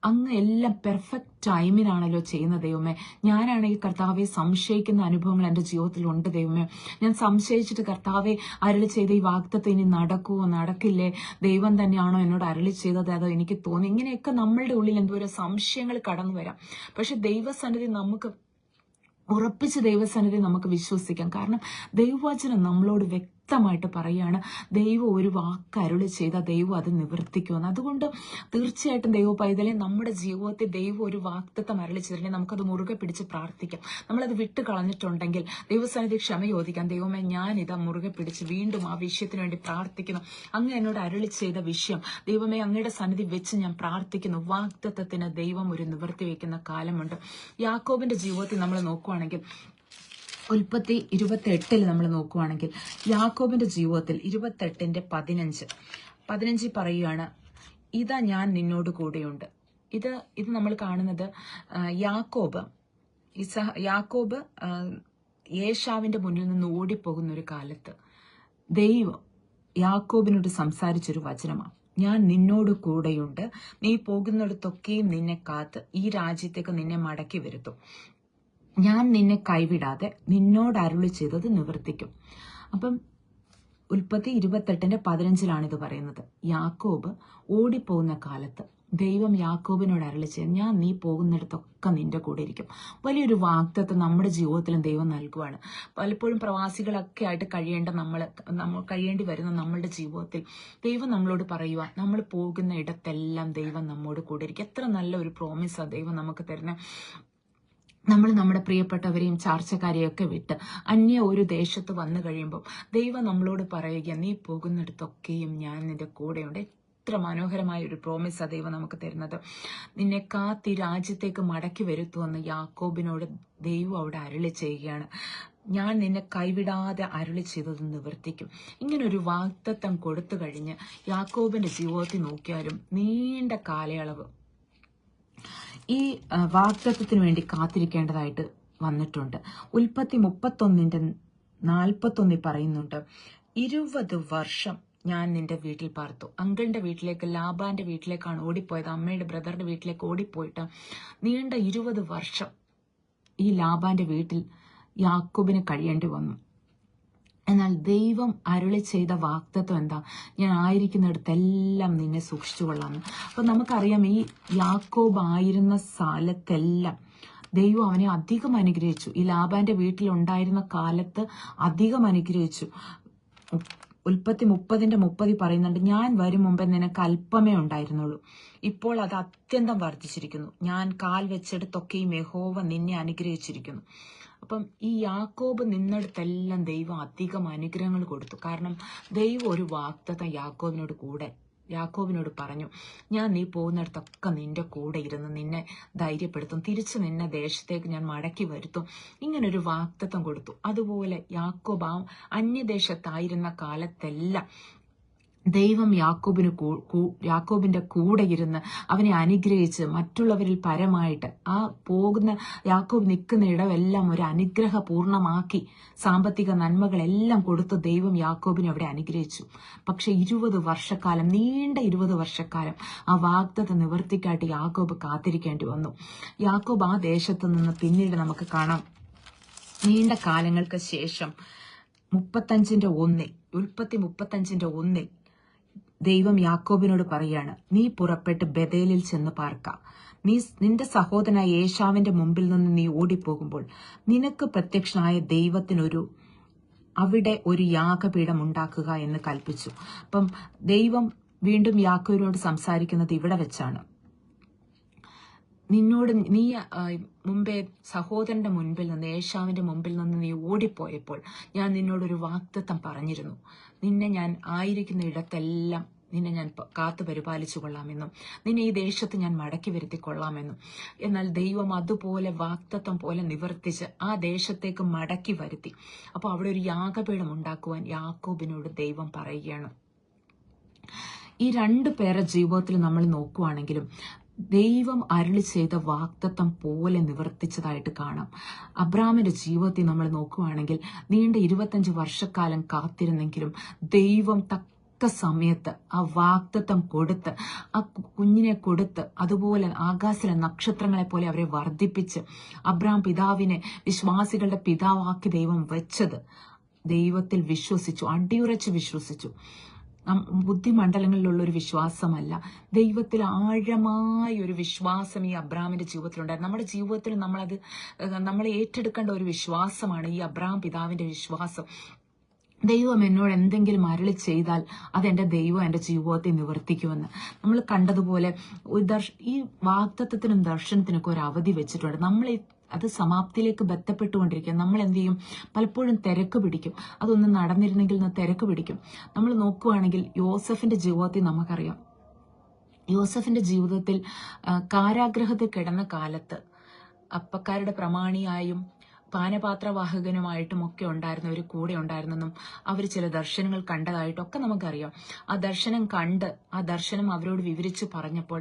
A: അങ്ങ് എല്ലാം പെർഫെക്റ്റ് ടൈമിനാണല്ലോ ചെയ്യുന്ന ദൈവമേ. ഞാനാണെങ്കിൽ കർത്താവെ സംശയിക്കുന്ന അനുഭവങ്ങൾ എൻ്റെ ജീവിതത്തിൽ ഉണ്ട് ദൈവമേ. ഞാൻ സംശയിച്ചിട്ട് കർത്താവെ അരുളി ചെയ്ത ഈ വാഗ്ദത്തം ഇനി നടക്കുമോ നടക്കില്ലേ, ദൈവം തന്നെയാണോ എന്നോട് അരുളി ചെയ്തത്, അതോ എനിക്ക് തോന്നി, ഇങ്ങനെയൊക്കെ നമ്മളുടെ ഉള്ളിൽ എന്തോരം സംശയങ്ങൾ കടന്നു വരാം. പക്ഷെ ദൈവസന്നിധി നമുക്ക് ഉറപ്പിച്ച് ദൈവസന്നിധി നമുക്ക് വിശ്വസിക്കാം. കാരണം ദൈവവചനം നമ്മളോട് വ്യക്തമായിട്ട് പറയാണ്, ദൈവം ഒരു വാക്ക് അരുളി ചെയ്ത ദൈവം അത് നിവർത്തിക്കുമെന്ന്. അതുകൊണ്ട് തീർച്ചയായിട്ടും ദൈവ പൈതലെ നമ്മുടെ ജീവിതത്തിൽ ദൈവം ഒരു വാഗ്ദത്തം അരുളി ചെയ്തിട്ടുണ്ടെങ്കിൽ നമുക്കത് മുറുകെ പിടിച്ച് പ്രാർത്ഥിക്കാം. നമ്മളത് വിട്ട് കളഞ്ഞിട്ടുണ്ടെങ്കിൽ ദൈവസന്നിധി ക്ഷമ ചോദിക്കാം. ദൈവമേ ഞാനിതാ മുറുകെ പിടിച്ച് വീണ്ടും ആ വിഷയത്തിന് വേണ്ടി പ്രാർത്ഥിക്കുന്നു. അങ്ങ് എന്നോട് അരുളി ചെയ്ത വിഷയം ദൈവമേ അങ്ങയുടെ സന്നിധി വെച്ച് ഞാൻ പ്രാർത്ഥിക്കുന്നു. വാഗ്ദത്തത്തിന് ദൈവം ഒരു നിവർത്തി വയ്ക്കുന്ന കാലമുണ്ട്. യാക്കോബിന്റെ ജീവിതത്തിൽ നമ്മൾ നോക്കുകയാണെങ്കിൽ ഉൽപ്പത്തി 28 നമ്മൾ നോക്കുവാണെങ്കിൽ യാക്കോബിന്റെ ജീവിതത്തിൽ 28:15 പറയുകയാണ്, ഇതാ ഞാൻ നിന്നോട് കൂടെയുണ്ട്. ഇത് നമ്മൾ കാണുന്നത് യാക്കോബ് ഏശാവിന്റെ മുന്നിൽ നിന്ന് ഓടിപ്പോകുന്ന ഒരു കാലത്ത് ദൈവം യാക്കോബിനോട് സംസാരിച്ചൊരു വചനമാണ്, ഞാൻ നിന്നോട് കൂടെയുണ്ട്, നീ പോകുന്നിടത്തൊക്കെയും നിന്നെ കാത്ത് ഈ രാജ്യത്തേക്ക് നിന്നെ മടക്കി വരുത്തും, ഞാൻ നിന്നെ കൈവിടാതെ നിന്നോട് അരുളി ചെയ്തത് നിവർത്തിക്കും. അപ്പം ഉൽപ്പത്തി 28:15 ഇത് പറയുന്നത്. യാക്കോബ് ഓടിപ്പോകുന്ന കാലത്ത് ദൈവം യാക്കോബിനോട് അരുളി ചെയ്ത്, ഞാൻ നീ പോകുന്നിടത്തൊക്കെ നിന്റെ കൂടെ ഇരിക്കും. വലിയൊരു വാഗ്ദത്തം നമ്മുടെ ജീവിതത്തിലും ദൈവം നൽകുവാണ്. പലപ്പോഴും പ്രവാസികളൊക്കെ ആയിട്ട് നമ്മൾ കഴിയേണ്ടി വരുന്ന നമ്മളുടെ ജീവിതത്തിൽ ദൈവം നമ്മളോട് പറയുക, നമ്മൾ പോകുന്ന ഇടത്തെല്ലാം ദൈവം നമ്മോട് കൂടെ ഇരിക്കും. എത്ര നല്ല ഒരു പ്രോമിസാണ് ദൈവം നമുക്ക് തരുന്നത്. നമ്മൾ നമ്മുടെ പ്രിയപ്പെട്ടവരെയും ചാർച്ചക്കാരെയൊക്കെ വിട്ട് അന്യ ഒരു ദേശത്ത് വന്നു കഴിയുമ്പോൾ ദൈവം നമ്മളോട് പറയുക, നീ പോകുന്നിടത്തൊക്കെയും ഞാൻ നിന്റെ കൂടെയുണ്ട്. എത്ര മനോഹരമായ ഒരു പ്രോമിസാണ് ദൈവം നമുക്ക് തരുന്നത്. നിന്നെ കാത്തി രാജ്യത്തേക്ക് മടക്കി വരുത്തുമെന്ന് യാക്കോബിനോട് ദൈവം അവിടെ അരുളി ചെയ്യുകയാണ്. ഞാൻ നിന്നെ കൈവിടാതെ അരുളി ചെയ്തത് നിവർത്തിക്കും. ഇങ്ങനൊരു വാഗ്ദത്തം കൊടുത്തു കഴിഞ്ഞ് യാക്കോബിന്റെ ജീവിതത്തിൽ നോക്കിയാലും നീണ്ട കാലയളവ് ഈ വാഗ്ദത്തത്തിന് വേണ്ടി കാത്തിരിക്കേണ്ടതായിട്ട് വന്നിട്ടുണ്ട്. ഉൽപ്പത്തി 31:41 പറയുന്നുണ്ട്, 20 വർഷം ഞാൻ നിന്റെ വീട്ടിൽ പാർത്തു. അങ്കിളിന്റെ വീട്ടിലേക്ക്, ലാബാന്റെ വീട്ടിലേക്കാണ് ഓടിപ്പോയത്. അമ്മയുടെ ബ്രദറിന്റെ വീട്ടിലേക്ക് ഓടിപ്പോയിട്ട് നീണ്ട 20 വർഷം ഈ ലാബാന്റെ വീട്ടിൽ യാക്കോബിന് കഴിയേണ്ടി വന്നു. എന്നാൽ ദൈവം അരുളി ചെയ്ത വാഗ്ദത്തം എന്താ? ഞാൻ ആയിരിക്കുന്നിടത്തെല്ലാം നിന്നെ സൂക്ഷിച്ചു കൊള്ളാമെന്ന്. അപ്പൊ നമുക്കറിയാം, ഈ യാക്കോബ് ആയിരുന്ന സ്ഥലത്തെല്ലാം ദൈവം അവനെ അധികം അനുഗ്രഹിച്ചു. ഈ ലാബാന്റെ വീട്ടിലുണ്ടായിരുന്ന കാലത്ത് അധികം അനുഗ്രഹിച്ചു. ഉൽപ്പത്തി 30:30 പറയുന്നുണ്ട്, ഞാൻ വരും മുമ്പേ നിനക്ക് അല്പമേ ഉണ്ടായിരുന്നുള്ളൂ, ഇപ്പോൾ അത് അത്യന്തം വർദ്ധിച്ചിരിക്കുന്നു, ഞാൻ കാൽ വെച്ചെടുത്തൊക്കെയും യഹോവ നിന്നെ അനുഗ്രഹിച്ചിരിക്കുന്നു. അപ്പം ഈ യാക്കോബ് നിന്നിടത്തെല്ലാം ദൈവം അധികം അനുഗ്രഹങ്ങൾ കൊടുത്തു. കാരണം ദൈവം ഒരു വാഗ്ദത്തം യാക്കോബിനോട് പറഞ്ഞു, ഞാൻ നീ പോകുന്നിടത്തൊക്കെ നിന്റെ കൂടെ ഇരുന്ന് നിന്നെ ധൈര്യപ്പെടുത്തും, തിരിച്ച് നിന്നെ ദേശത്തേക്ക് ഞാൻ മടക്കി വരുത്തും. ഇങ്ങനൊരു വാഗ്ദത്തം കൊടുത്തു. അതുപോലെ യാക്കോബ് അന്യദേശത്തായിരുന്ന കാലത്തെല്ലാം ദൈവം യാക്കോബിന്റെ കൂടെ ഇരുന്ന് അവനെ അനുഗ്രഹിച്ച് മറ്റുള്ളവരിൽ പരമായിട്ട് യാക്കോബ് നിൽക്കുന്ന ഇടമെല്ലാം ഒരു അനുഗ്രഹപൂർണമാക്കി സാമ്പത്തിക നന്മകളെല്ലാം കൊടുത്ത് ദൈവം യാക്കോബിനെ അവിടെ അനുഗ്രഹിച്ചു. പക്ഷെ 20 വർഷക്കാലം, നീണ്ട 20 വർഷക്കാലം ആ വാഗ്ദത്ത നിവർത്തിക്കായിട്ട് യാക്കോബ് കാത്തിരിക്കേണ്ടി വന്നു. യാക്കോബ് ആ ദേശത്ത് നിന്ന് പിന്നീട് നമുക്ക് കാണാം, നീണ്ട കാലങ്ങൾക്ക് ശേഷം 35:1 ഉൽപ്പത്തി 35:1 ദൈവം യാക്കോബിനോട് പറയാണ്, നീ പുറപ്പെട്ട് ബേഥേലിൽ ചെന്ന് പാർക്ക. നിന്റെ സഹോദരനായ ഏശാവിന്റെ മുമ്പിൽ നിന്ന് നീ ഓടിപ്പോകുമ്പോൾ നിനക്ക് പ്രത്യക്ഷനായ അവിടെ ഒരു യാഗപീഠം ഉണ്ടാക്കുക എന്ന് കൽപ്പിച്ചു. അപ്പം ദൈവം വീണ്ടും യാക്കോബിനോട് സംസാരിക്കുന്നത് ഇവിടെ വെച്ചാണ്. നീ മുമ്പേ സഹോദരന്റെ മുൻപിൽ നിന്ന്, ഏശാവിന്റെ മുമ്പിൽ നിന്ന് നീ ഓടിപ്പോയപ്പോൾ ഞാൻ നിന്നോടൊരു വാഗ്ദത്തം പറഞ്ഞിരുന്നു, നിന്നെ ഞാൻ ആയിരിക്കുന്ന ഇടത്തെല്ലാം നിന്നെ ഞാൻ കാത്തു പരിപാലിച്ചു കൊള്ളാമെന്നും നിന്നെ ഈ ദേശത്ത് ഞാൻ മടക്കി വരുത്തിക്കൊള്ളാമെന്നും. എന്നാൽ ദൈവം അതുപോലെ വാഗ്ദത്തം പോലെ നിവർത്തിച്ച് ആ ദേശത്തേക്ക് മടക്കി വരുത്തി. അപ്പോൾ അവിടെ ഒരു യാഗപീഠം ഉണ്ടാക്കുവാൻ യാക്കോബിനോട് ദൈവം പറയുകയാണ്. ഈ 2 പേരുടെ ജീവിതത്തിൽ നമ്മൾ നോക്കുവാണെങ്കിലും ദൈവം അരുളി ചെയ്ത വാഗ്ദത്തം പോലെ നിവർത്തിച്ചതായിട്ട് കാണാം. അബ്രാമിന്റെ ജീവിതത്തിൽ നമ്മൾ നോക്കുവാണെങ്കിൽ നീണ്ട 25 വർഷക്കാലം കാത്തിരുന്നെങ്കിലും ദൈവം തക്ക സമയത്ത് ആ വാഗ്ദത്തം കൊടുത്ത്, ആ കുഞ്ഞിനെ കൊടുത്ത്, അതുപോലെ ആകാശത്തിലെ നക്ഷത്രങ്ങളെ പോലെ അവരെ വർദ്ധിപ്പിച്ച് അബ്രാം പിതാവിനെ വിശ്വാസികളുടെ പിതാവാക്കി ദൈവം വെച്ചത് ദൈവത്തിൽ വിശ്വസിച്ചു, അടിയുറച്ച് വിശ്വസിച്ചു. ബുദ്ധിമണ്ഡലങ്ങളിലുള്ള ഒരു വിശ്വാസമല്ല, ദൈവത്തിൽ ആഴമായ ഒരു വിശ്വാസം ഈ അബ്രാമിന്റെ ജീവിതത്തിലുണ്ടായിരുന്നു. നമ്മുടെ ജീവിതത്തിൽ നമ്മൾ ഏറ്റെടുക്കേണ്ട ഒരു വിശ്വാസമാണ് ഈ അബ്രാം പിതാവിന്റെ വിശ്വാസം. ദൈവം എന്നോട് എന്തെങ്കിലും അരുളി ചെയ്താൽ അതെന്റെ ദൈവം എന്റെ ജീവിതത്തെ നിവർത്തിക്കുമെന്ന്. നമ്മൾ കണ്ടതുപോലെ ഈ വാഗ്ദത്തത്തിനും ദർശനത്തിനൊക്കെ ഒരു അവധി വെച്ചിട്ടുണ്ട്. അത് സമാപ്തിയിലേക്ക് ബന്ധപ്പെട്ടുകൊണ്ടിരിക്കുക. നമ്മൾ എന്ത് ചെയ്യും? പലപ്പോഴും തിരക്ക് പിടിക്കും. അതൊന്നും നടന്നിരുന്നെങ്കിൽ തിരക്ക് പിടിക്കും. നമ്മൾ നോക്കുകയാണെങ്കിൽ യോസഫിന്റെ ജീവിതത്തിൽ നമുക്കറിയാം, യോസഫിന്റെ ജീവിതത്തിൽ കാരാഗ്രഹത്തിൽ കിടന്ന കാലത്ത് അപ്പക്കാരുടെ പ്രമാണിയായും പാനപാത്രവാഹകനുമായിട്ടും ഒക്കെ ഉണ്ടായിരുന്നവർ കൂടെ ഉണ്ടായിരുന്നെന്നും അവർ ചില ദർശനങ്ങൾ കണ്ടതായിട്ടൊക്കെ നമുക്കറിയാം. ആ ദർശനം കണ്ട് ആ ദർശനം അവരോട് വിവരിച്ചു പറഞ്ഞപ്പോൾ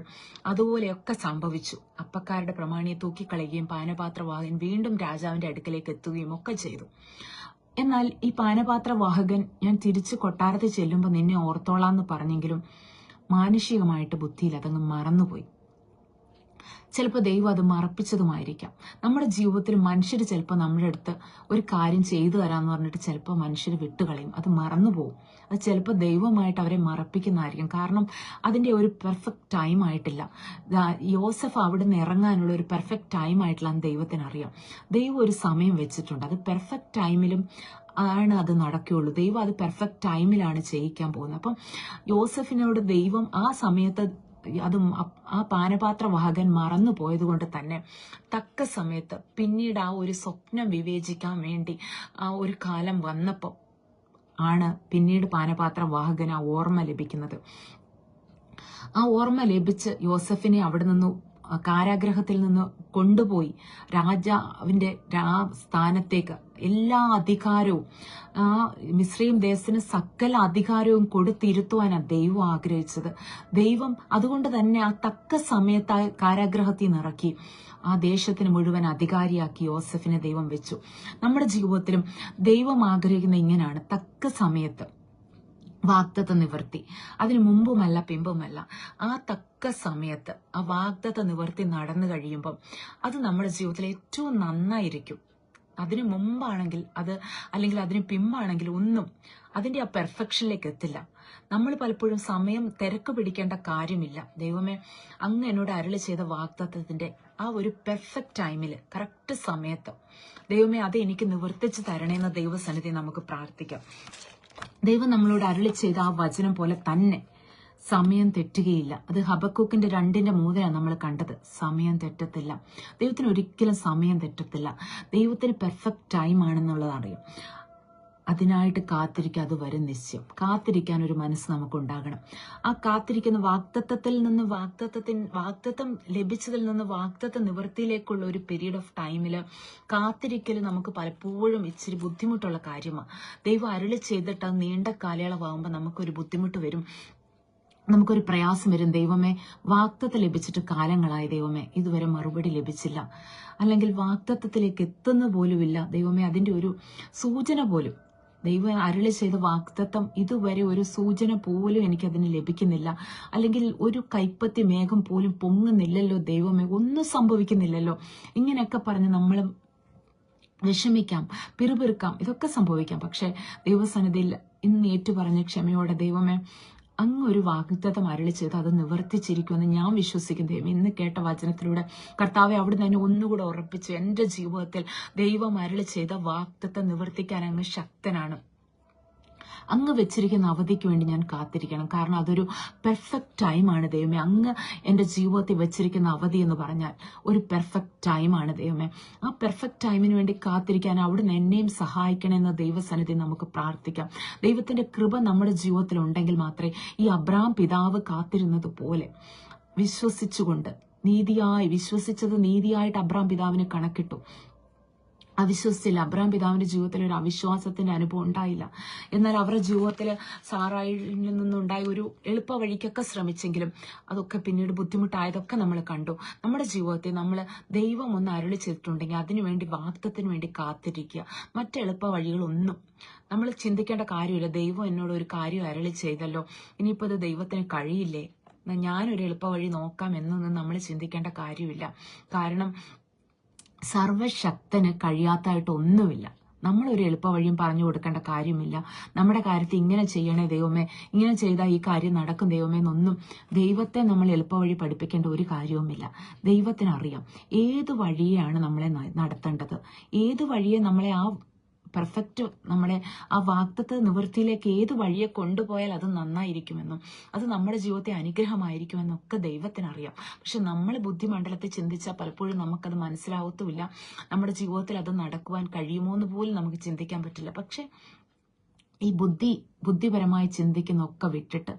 A: അതുപോലെയൊക്കെ സംഭവിച്ചു. അപ്പക്കാരുടെ പ്രമാണിയെ തൂക്കിക്കളയുകയും പാനപാത്രവാഹകൻ വീണ്ടും രാജാവിന്റെ അടുക്കലേക്ക് എത്തുകയും ഒക്കെ ചെയ്തു. എന്നാൽ ഈ പാനപാത്രവാഹകൻ ഞാൻ തിരിച്ച് കൊട്ടാരത്തിൽ ചെല്ലുമ്പോൾ നിന്നെ ഓർത്തോളാന്ന് പറഞ്ഞെങ്കിലും മാനുഷികമായിട്ട് ബുദ്ധിയിൽ അതങ്ങ് മറന്നുപോയി. ചിലപ്പോൾ ദൈവം അത് മറപ്പിച്ചതുമായിരിക്കാം. നമ്മുടെ ജീവിതത്തിൽ മനുഷ്യർ ചിലപ്പോൾ നമ്മുടെ അടുത്ത് ഒരു കാര്യം ചെയ്തു തരാമെന്ന് പറഞ്ഞിട്ട് ചിലപ്പോൾ മനുഷ്യർ വിട്ടുകളയും, അത് മറന്നുപോകും. അത് ചിലപ്പോൾ ദൈവമായിട്ട് അവരെ മറപ്പിക്കുന്നതായിരിക്കും. കാരണം അതിൻ്റെ ഒരു പെർഫെക്റ്റ് ടൈം ആയിട്ടില്ല. യോസഫ് അവിടെ നിന്ന് ഇറങ്ങാനുള്ള ഒരു പെർഫെക്റ്റ് ടൈം ആയിട്ടില്ല എന്ന് ദൈവത്തിന് അറിയാം. ദൈവം ഒരു സമയം വെച്ചിട്ടുണ്ട്. അത് പെർഫെക്റ്റ് ടൈമിലും ആണ് അത് നടക്കുകയുള്ളൂ. ദൈവം അത് പെർഫെക്റ്റ് ടൈമിലാണ് ചെയ്യിക്കാൻ പോകുന്നത്. അപ്പം യോസഫിനോട് ദൈവം ആ സമയത്ത് അതും ആ പാനപാത്രവാഹകൻ മറന്നു പോയത് കൊണ്ട് തന്നെ തക്ക സമയത്ത് പിന്നീട് ആ ഒരു സ്വപ്നം വിവേചിക്കാൻ വേണ്ടി ആ ഒരു കാലം വന്നപ്പോൾ ആണ് പിന്നീട് പാനപാത്രവാഹകന് ആ ഓർമ്മ ലഭിക്കുന്നത്. ആ ഓർമ്മ ലഭിച്ച് യോസഫിനെ അവിടെ നിന്ന് കാരാഗ്രഹത്തിൽ നിന്ന് കൊണ്ടുപോയി രാജാവിന്റെ സ്ഥാനത്തേക്ക് എല്ലാ അധികാരവും ആ മിസ്രയീം ദേശത്തിന് സകല അധികാരവും കൊടുത്തിരുത്തുവാനാണ് ദൈവം ആഗ്രഹിച്ചത്. ദൈവം അതുകൊണ്ട് തന്നെ ആ തക്ക സമയത്ത് കാരാഗ്രഹത്തിൽ നിറക്കി ആ ദേശത്തിന് മുഴുവൻ അധികാരിയാക്കി യോസഫിനെ ദൈവം വെച്ചു. നമ്മുടെ ജീവിതത്തിലും ദൈവം ആഗ്രഹിക്കുന്ന ഇങ്ങനെയാണ്, തക്ക സമയത്ത് വാഗ്ദത്ത നിവർത്തി. അതിനു മുമ്പുമല്ല പിമ്പുമല്ല, ആ തക്ക സമയത്ത് ആ വാഗ്ദത്ത നിവർത്തി നടന്നു കഴിയുമ്പം അത് നമ്മുടെ ജീവിതത്തിൽ ഏറ്റവും നന്നായിരിക്കും. അതിനു മുമ്പാണെങ്കിൽ അത് അല്ലെങ്കിൽ അതിന് പിമ്പാണെങ്കിൽ ഒന്നും അതിന്റെ ആ പെർഫെക്ഷനിലേക്ക് എത്തില്ല. നമ്മൾ പലപ്പോഴും സമയം തിരക്ക് പിടിക്കേണ്ട കാര്യമില്ല. ദൈവമേ, അങ്ങ് എന്നോട് അരുളി ചെയ്ത വാഗ്ദത്തത്തിന്റെ ആ ഒരു പെർഫെക്റ്റ് ടൈമില് കറക്റ്റ് സമയത്ത് ദൈവമേ അത് എനിക്ക് നിവർത്തിച്ച് തരണേന്ന് ദൈവസന്നിധി നമുക്ക് പ്രാർത്ഥിക്കാം. ദൈവം നമ്മളോട് അരുളി ചെയ്ത ആ വചനം പോലെ തന്നെ സമയം തെറ്റുകയില്ല. അത് ഹബക്കൂക്കിന്റെ 2:3 നമ്മൾ കണ്ടത്. സമയം തെറ്റത്തില്ല. ദൈവത്തിന് ഒരിക്കലും സമയം തെറ്റത്തില്ല. ദൈവത്തിന് പെർഫെക്റ്റ് ടൈം ആണെന്നുള്ളത് അറിയാം. അതിനായിട്ട് കാത്തിരിക്കുക, അത് വരും നിശ്ചയം. കാത്തിരിക്കാൻ ഒരു മനസ്സ് നമുക്കുണ്ടാകണം. ആ കാത്തിരിക്കുന്ന വാഗ്ദത്തം ലഭിച്ചതിൽ നിന്ന് വാഗ്ദത്ത നിവൃത്തിയിലേക്കുള്ള ഒരു പീരീഡ് ഓഫ് ടൈമില് കാത്തിരിക്കൽ നമുക്ക് പലപ്പോഴും ഇച്ചിരി ബുദ്ധിമുട്ടുള്ള കാര്യമാണ്. ദൈവം അരുളി ചെയ്തിട്ട് അത് നീണ്ട കാലയളവാകുമ്പോൾ നമുക്കൊരു ബുദ്ധിമുട്ട് വരും, നമുക്കൊരു പ്രയാസം വരും. ദൈവമേ, വാഗ്ദത്തം ലഭിച്ചിട്ട് കാലങ്ങളായി, ദൈവമേ ഇതുവരെ മറുപടി ലഭിച്ചില്ല, അല്ലെങ്കിൽ വാഗ്ദത്തത്തിലേക്ക് എത്തുന്ന പോലുമില്ല. ദൈവമേ, അതിന്റെ ഒരു സൂചന പോലും, ദൈവം അരുളി ചെയ്ത വാഗ്ദത്തം ഇതുവരെ ഒരു സൂചന പോലും എനിക്കതിന് ലഭിക്കുന്നില്ല, അല്ലെങ്കിൽ ഒരു കൈപ്പത്തി മേഘം പോലും പൊങ്ങുന്നില്ലല്ലോ ദൈവമേ, ഒന്നും സംഭവിക്കുന്നില്ലല്ലോ. ഇങ്ങനെയൊക്കെ പറഞ്ഞ് നമ്മൾ വിഷമിക്കാം, പിറുപിറുക്കാം, ഇതൊക്കെ സംഭവിക്കാം. പക്ഷെ ദൈവസന്നിധിയിൽ ഇന്ന് ഏറ്റുപറഞ്ഞ ക്ഷമയോടെ, ദൈവമേ അങ്ങ് ഒരു വാഗ്ദത്തം അരുളി ചെയ്ത് അത് നിവർത്തിച്ചിരിക്കുമെന്ന് ഞാൻ വിശ്വസിക്കുന്നു. ദൈവം ഇന്ന് കേട്ട വചനത്തിലൂടെ കർത്താവെ അവിടെ തന്നെ ഒന്നുകൂടെ ഉറപ്പിച്ചു. എന്റെ ജീവിതത്തിൽ ദൈവം അരുളി ചെയ്ത വാഗ്ദത്തം നിവർത്തിക്കാൻ അങ്ങ് ശക്തനാണ്. അങ്ങ് വെച്ചിരിക്കുന്ന അവധിക്ക് വേണ്ടി ഞാൻ കാത്തിരിക്കണം. കാരണം അതൊരു പെർഫെക്റ്റ് ടൈമാണ് ദൈവമേ. അങ്ങ് എൻ്റെ ജീവിതത്തിൽ വെച്ചിരിക്കുന്ന അവധി എന്ന് പറഞ്ഞാൽ ഒരു പെർഫെക്റ്റ് ടൈമാണ് ദൈവമേ. ആ പെർഫെക്റ്റ് ടൈമിന് വേണ്ടി കാത്തിരിക്കാൻ അവിടുന്ന് എന്നെയും സഹായിക്കണമെന്ന് ദൈവസന്നിധി നമുക്ക് പ്രാർത്ഥിക്കാം. ദൈവത്തിന്റെ കൃപ നമ്മുടെ ജീവിതത്തിൽ ഉണ്ടെങ്കിൽ മാത്രമേ ഈ അബ്രഹാം പിതാവ് കാത്തിരുന്നത് പോലെ വിശ്വസിച്ചുകൊണ്ട് വിശ്വസിച്ചത് നീതിയായിട്ട് അബ്രഹാം പിതാവിന് കണക്കിട്ടു. അവിശ്വസിച്ചില്ല. അബ്രഹാം പിതാവിന്റെ ജീവിതത്തിൽ ഒരു അവിശ്വാസത്തിന്റെ അനുഭവം ഉണ്ടായില്ല. എന്നാൽ അവരുടെ ജീവിതത്തിൽ സാറായിൽ നിന്നുണ്ടായ ഒരു എളുപ്പ വഴിക്കൊക്കെ ശ്രമിച്ചെങ്കിലും അതൊക്കെ പിന്നീട് ബുദ്ധിമുട്ടായതൊക്കെ നമ്മൾ കണ്ടു. നമ്മുടെ ജീവിതത്തിൽ നമ്മൾ ദൈവം ഒന്ന് അരുളി ചെയ്തിട്ടുണ്ടെങ്കിൽ അതിനുവേണ്ടി വാഗ്ദത്തത്തിന് വേണ്ടി കാത്തിരിക്കുക. മറ്റെളുപ്പ വഴികളൊന്നും നമ്മൾ ചിന്തിക്കേണ്ട കാര്യമില്ല. ദൈവം എന്നോട് ഒരു കാര്യം അരുളി ചെയ്തല്ലോ, ഇനിയിപ്പോൾ അത് ദൈവത്തിന് കഴിയില്ലേ, ഞാനൊരു എളുപ്പ വഴി നോക്കാം എന്നൊന്നും നമ്മൾ ചിന്തിക്കേണ്ട കാര്യമില്ല. കാരണം സർവശക്തന് കഴിയാത്തായിട്ട് ഒന്നുമില്ല. നമ്മളൊരു എളുപ്പ വഴിയും പറഞ്ഞു കൊടുക്കേണ്ട കാര്യമില്ല. നമ്മുടെ കാര്യത്തിൽ ഇങ്ങനെ ചെയ്യണേ ദൈവമേ, ഇങ്ങനെ ചെയ്താൽ ഈ കാര്യം നടക്കും ദൈവമേ എന്നൊന്നും ദൈവത്തെ നമ്മൾ എളുപ്പ വഴി പഠിപ്പിക്കേണ്ട ഒരു കാര്യവുമില്ല. ദൈവത്തിനറിയാം ഏത് വഴിയാണ് നമ്മളെ നടത്തേണ്ടത്, ഏത് വഴിയെ നമ്മളെ ആ പെർഫെക്റ്റ് നമ്മളെ ആ വാഗ്ദത്ത നിവൃത്തിയിലേക്ക് ഏത് വഴിയെ കൊണ്ടുപോയാൽ അത് നന്നായിരിക്കുമെന്നും അത് നമ്മുടെ ജീവിതത്തെ അനുഗ്രഹമായിരിക്കുമെന്നൊക്കെ ദൈവത്തിനറിയാം. പക്ഷെ നമ്മൾ ബുദ്ധിമണ്ഡലത്തിൽ ചിന്തിച്ചാൽ പലപ്പോഴും നമുക്കത് മനസ്സിലാവത്തുമില്ല. നമ്മുടെ ജീവിതത്തിൽ അത് നടക്കുവാൻ കഴിയുമോ എന്ന് പോലും നമുക്ക് ചിന്തിക്കാൻ പറ്റില്ല. പക്ഷെ ഈ ബുദ്ധിപരമായി ചിന്തിക്കുന്നൊക്കെ വിട്ടിട്ട്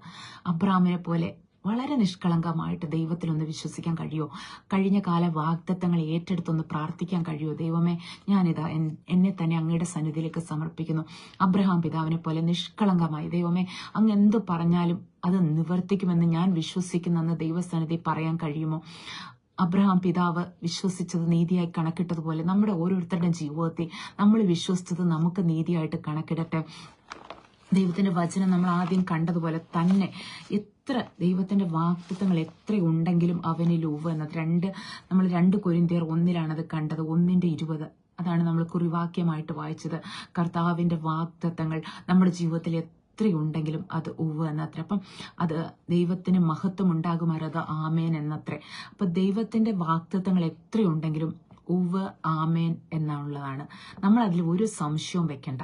A: അബ്രാമിനെ പോലെ വളരെ നിഷ്കളങ്കമായിട്ട് ദൈവത്തിലൊന്ന് വിശ്വസിക്കാൻ കഴിയുമോ? കഴിഞ്ഞ കാല വാഗ്ദത്തങ്ങൾ ഏറ്റെടുത്തൊന്ന് പ്രാർത്ഥിക്കാൻ കഴിയുമോ? ദൈവമേ, ഞാനിതാ എന്നെ തന്നെ അങ്ങയുടെ സന്നിധിയിലേക്ക് സമർപ്പിക്കുന്നു. അബ്രഹാം പിതാവിനെ പോലെ നിഷ്കളങ്കമായി ദൈവമേ, അങ്ങ് എന്ത് പറഞ്ഞാലും അത് നിവർത്തിക്കുമെന്ന് ഞാൻ വിശ്വസിക്കുന്നെന്ന് ദൈവസന്നിധി പറയാൻ കഴിയുമോ? അബ്രഹാം പിതാവ് വിശ്വസിച്ചത് നീതിയായി കണക്കിട്ടതുപോലെ നമ്മുടെ ഓരോരുത്തരുടെയും ജീവിതത്തിൽ നമ്മൾ വിശ്വസിച്ചത് നമുക്ക് നീതിയായിട്ട് കണക്കിടട്ടെ. ദൈവത്തിന്റെ വചനം നമ്മൾ ആദ്യം കണ്ടതുപോലെ തന്നെ എത്ര ദൈവത്തിന്റെ വാഗ്ദത്തങ്ങൾ എത്രയുണ്ടെങ്കിലും അവനിൽ ഉവ്വ് എന്നത് നമ്മൾ 2 കൊരിന്ത്യർ 1-ലാണത് കണ്ടത്. 1:20 അതാണ് നമ്മൾ കുറിവാക്യമായിട്ട് വായിച്ചത്. കർത്താവിന്റെ വാഗ്ദത്തങ്ങൾ നമ്മുടെ ജീവിതത്തിൽ എത്രയുണ്ടെങ്കിലും അത് ഉവ്വ് എന്നത്ര. അപ്പം അത് ദൈവത്തിന് മഹത്വം ഉണ്ടാകുമാറത് ആമേൻ എന്നത്രേ. അപ്പൊ ദൈവത്തിന്റെ വാഗ്ദത്തങ്ങൾ എത്രയുണ്ടെങ്കിലും ഉവ്വ് ആമേൻ എന്നുള്ളതാണ്. നമ്മൾ അതിൽ ഒരു സംശയവും വെക്കണ്ട.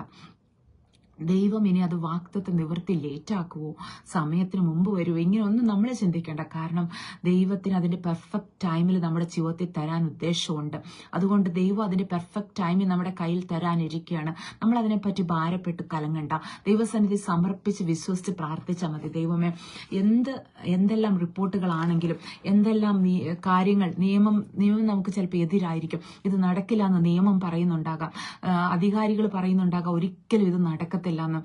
A: ദൈവം ഇനി അത് വാഗ്ദത്തം നിവർത്തി ലേറ്റാക്കുവോ, സമയത്തിന് മുമ്പ് വരുമോ, ഇങ്ങനെ ഒന്നും നമ്മൾ ചിന്തിക്കേണ്ട. കാരണം ദൈവത്തിന് അതിന്റെ പെർഫെക്റ്റ് ടൈമിൽ നമ്മുടെ ജീവിതത്തിൽ തരാൻ ഉദ്ദേശമുണ്ട്. അതുകൊണ്ട് ദൈവം അതിന്റെ പെർഫെക്റ്റ് ടൈമിൽ നമ്മുടെ കയ്യിൽ തരാനിരിക്കുകയാണ്. നമ്മൾ അതിനെപ്പറ്റി ഭാരപ്പെട്ട് കലങ്ങണ്ട. ദൈവസന്നിധി സമർപ്പിച്ച് വിശ്വസിച്ച് പ്രാർത്ഥിച്ചാൽ മതി. ദൈവമേ, എന്തെല്ലാം റിപ്പോർട്ടുകളാണെങ്കിലും, എന്തെല്ലാം കാര്യങ്ങൾ നിയമം നമുക്ക് ചിലപ്പോൾ എതിരായിരിക്കും. ഇത് നടക്കില്ല എന്ന് നിയമം പറയുന്നുണ്ടാകാം, അധികാരികൾ പറയുന്നുണ്ടാകാം ഒരിക്കലും ഇത് നടക്കത്തില്ല എന്ന്,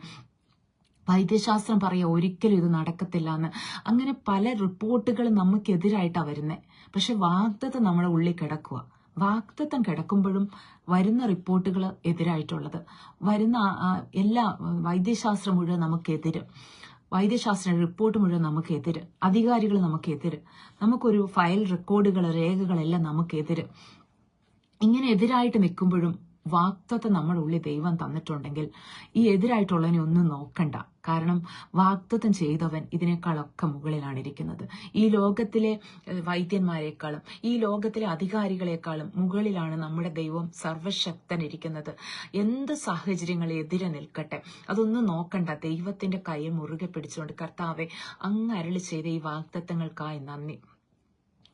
A: വൈദ്യശാസ്ത്രം പറയുക ഒരിക്കലും ഇത് നടക്കത്തില്ല എന്ന്. അങ്ങനെ പല റിപ്പോർട്ടുകളും നമുക്കെതിരായിട്ടാണ് വരുന്നത്. പക്ഷെ വാഗ്ദത്തം നമ്മുടെ ഉള്ളിൽ കിടക്കുക. വാഗ്ദത്തം കിടക്കുമ്പോഴും വരുന്ന റിപ്പോർട്ടുകൾ എതിരായിട്ടുള്ളത്, വരുന്ന എല്ലാ വൈദ്യശാസ്ത്രം മുഴുവൻ നമുക്കെതിര്, വൈദ്യശാസ്ത്ര റിപ്പോർട്ട് മുഴുവൻ നമുക്കെതിര്, അധികാരികൾ നമുക്കെതിര്, നമുക്കൊരു ഫയൽ റെക്കോർഡുകൾ രേഖകളെല്ലാം നമുക്കെതിര്. ഇങ്ങനെ എതിരായിട്ട് നിൽക്കുമ്പോഴും വാഗ്ദത്തം നമ്മുടെ ഉള്ളിൽ ദൈവം തന്നിട്ടുണ്ടെങ്കിൽ ഈ എതിരായിട്ടുള്ളതിനെ ഒന്നും നോക്കണ്ട. കാരണം വാഗ്ദത്തം ചെയ്തവൻ ഇതിനേക്കാളൊക്കെ മുകളിലാണ് ഇരിക്കുന്നത്. ഈ ലോകത്തിലെ വൈദ്യന്മാരെക്കാളും ഈ ലോകത്തിലെ അധികാരികളെക്കാളും മുകളിലാണ് നമ്മുടെ ദൈവം സർവശക്തൻ ഇരിക്കുന്നത്. എന്ത് സാഹചര്യങ്ങൾ എതിരെ നിൽക്കട്ടെ അതൊന്നും നോക്കണ്ട. ദൈവത്തിന്റെ കൈ മുറുകെ പിടിച്ചുകൊണ്ട്, കർത്താവെ, അങ്ങ് അരുളി ചെയ്ത ഈ വാഗ്ദത്തങ്ങൾക്കായി നന്ദി.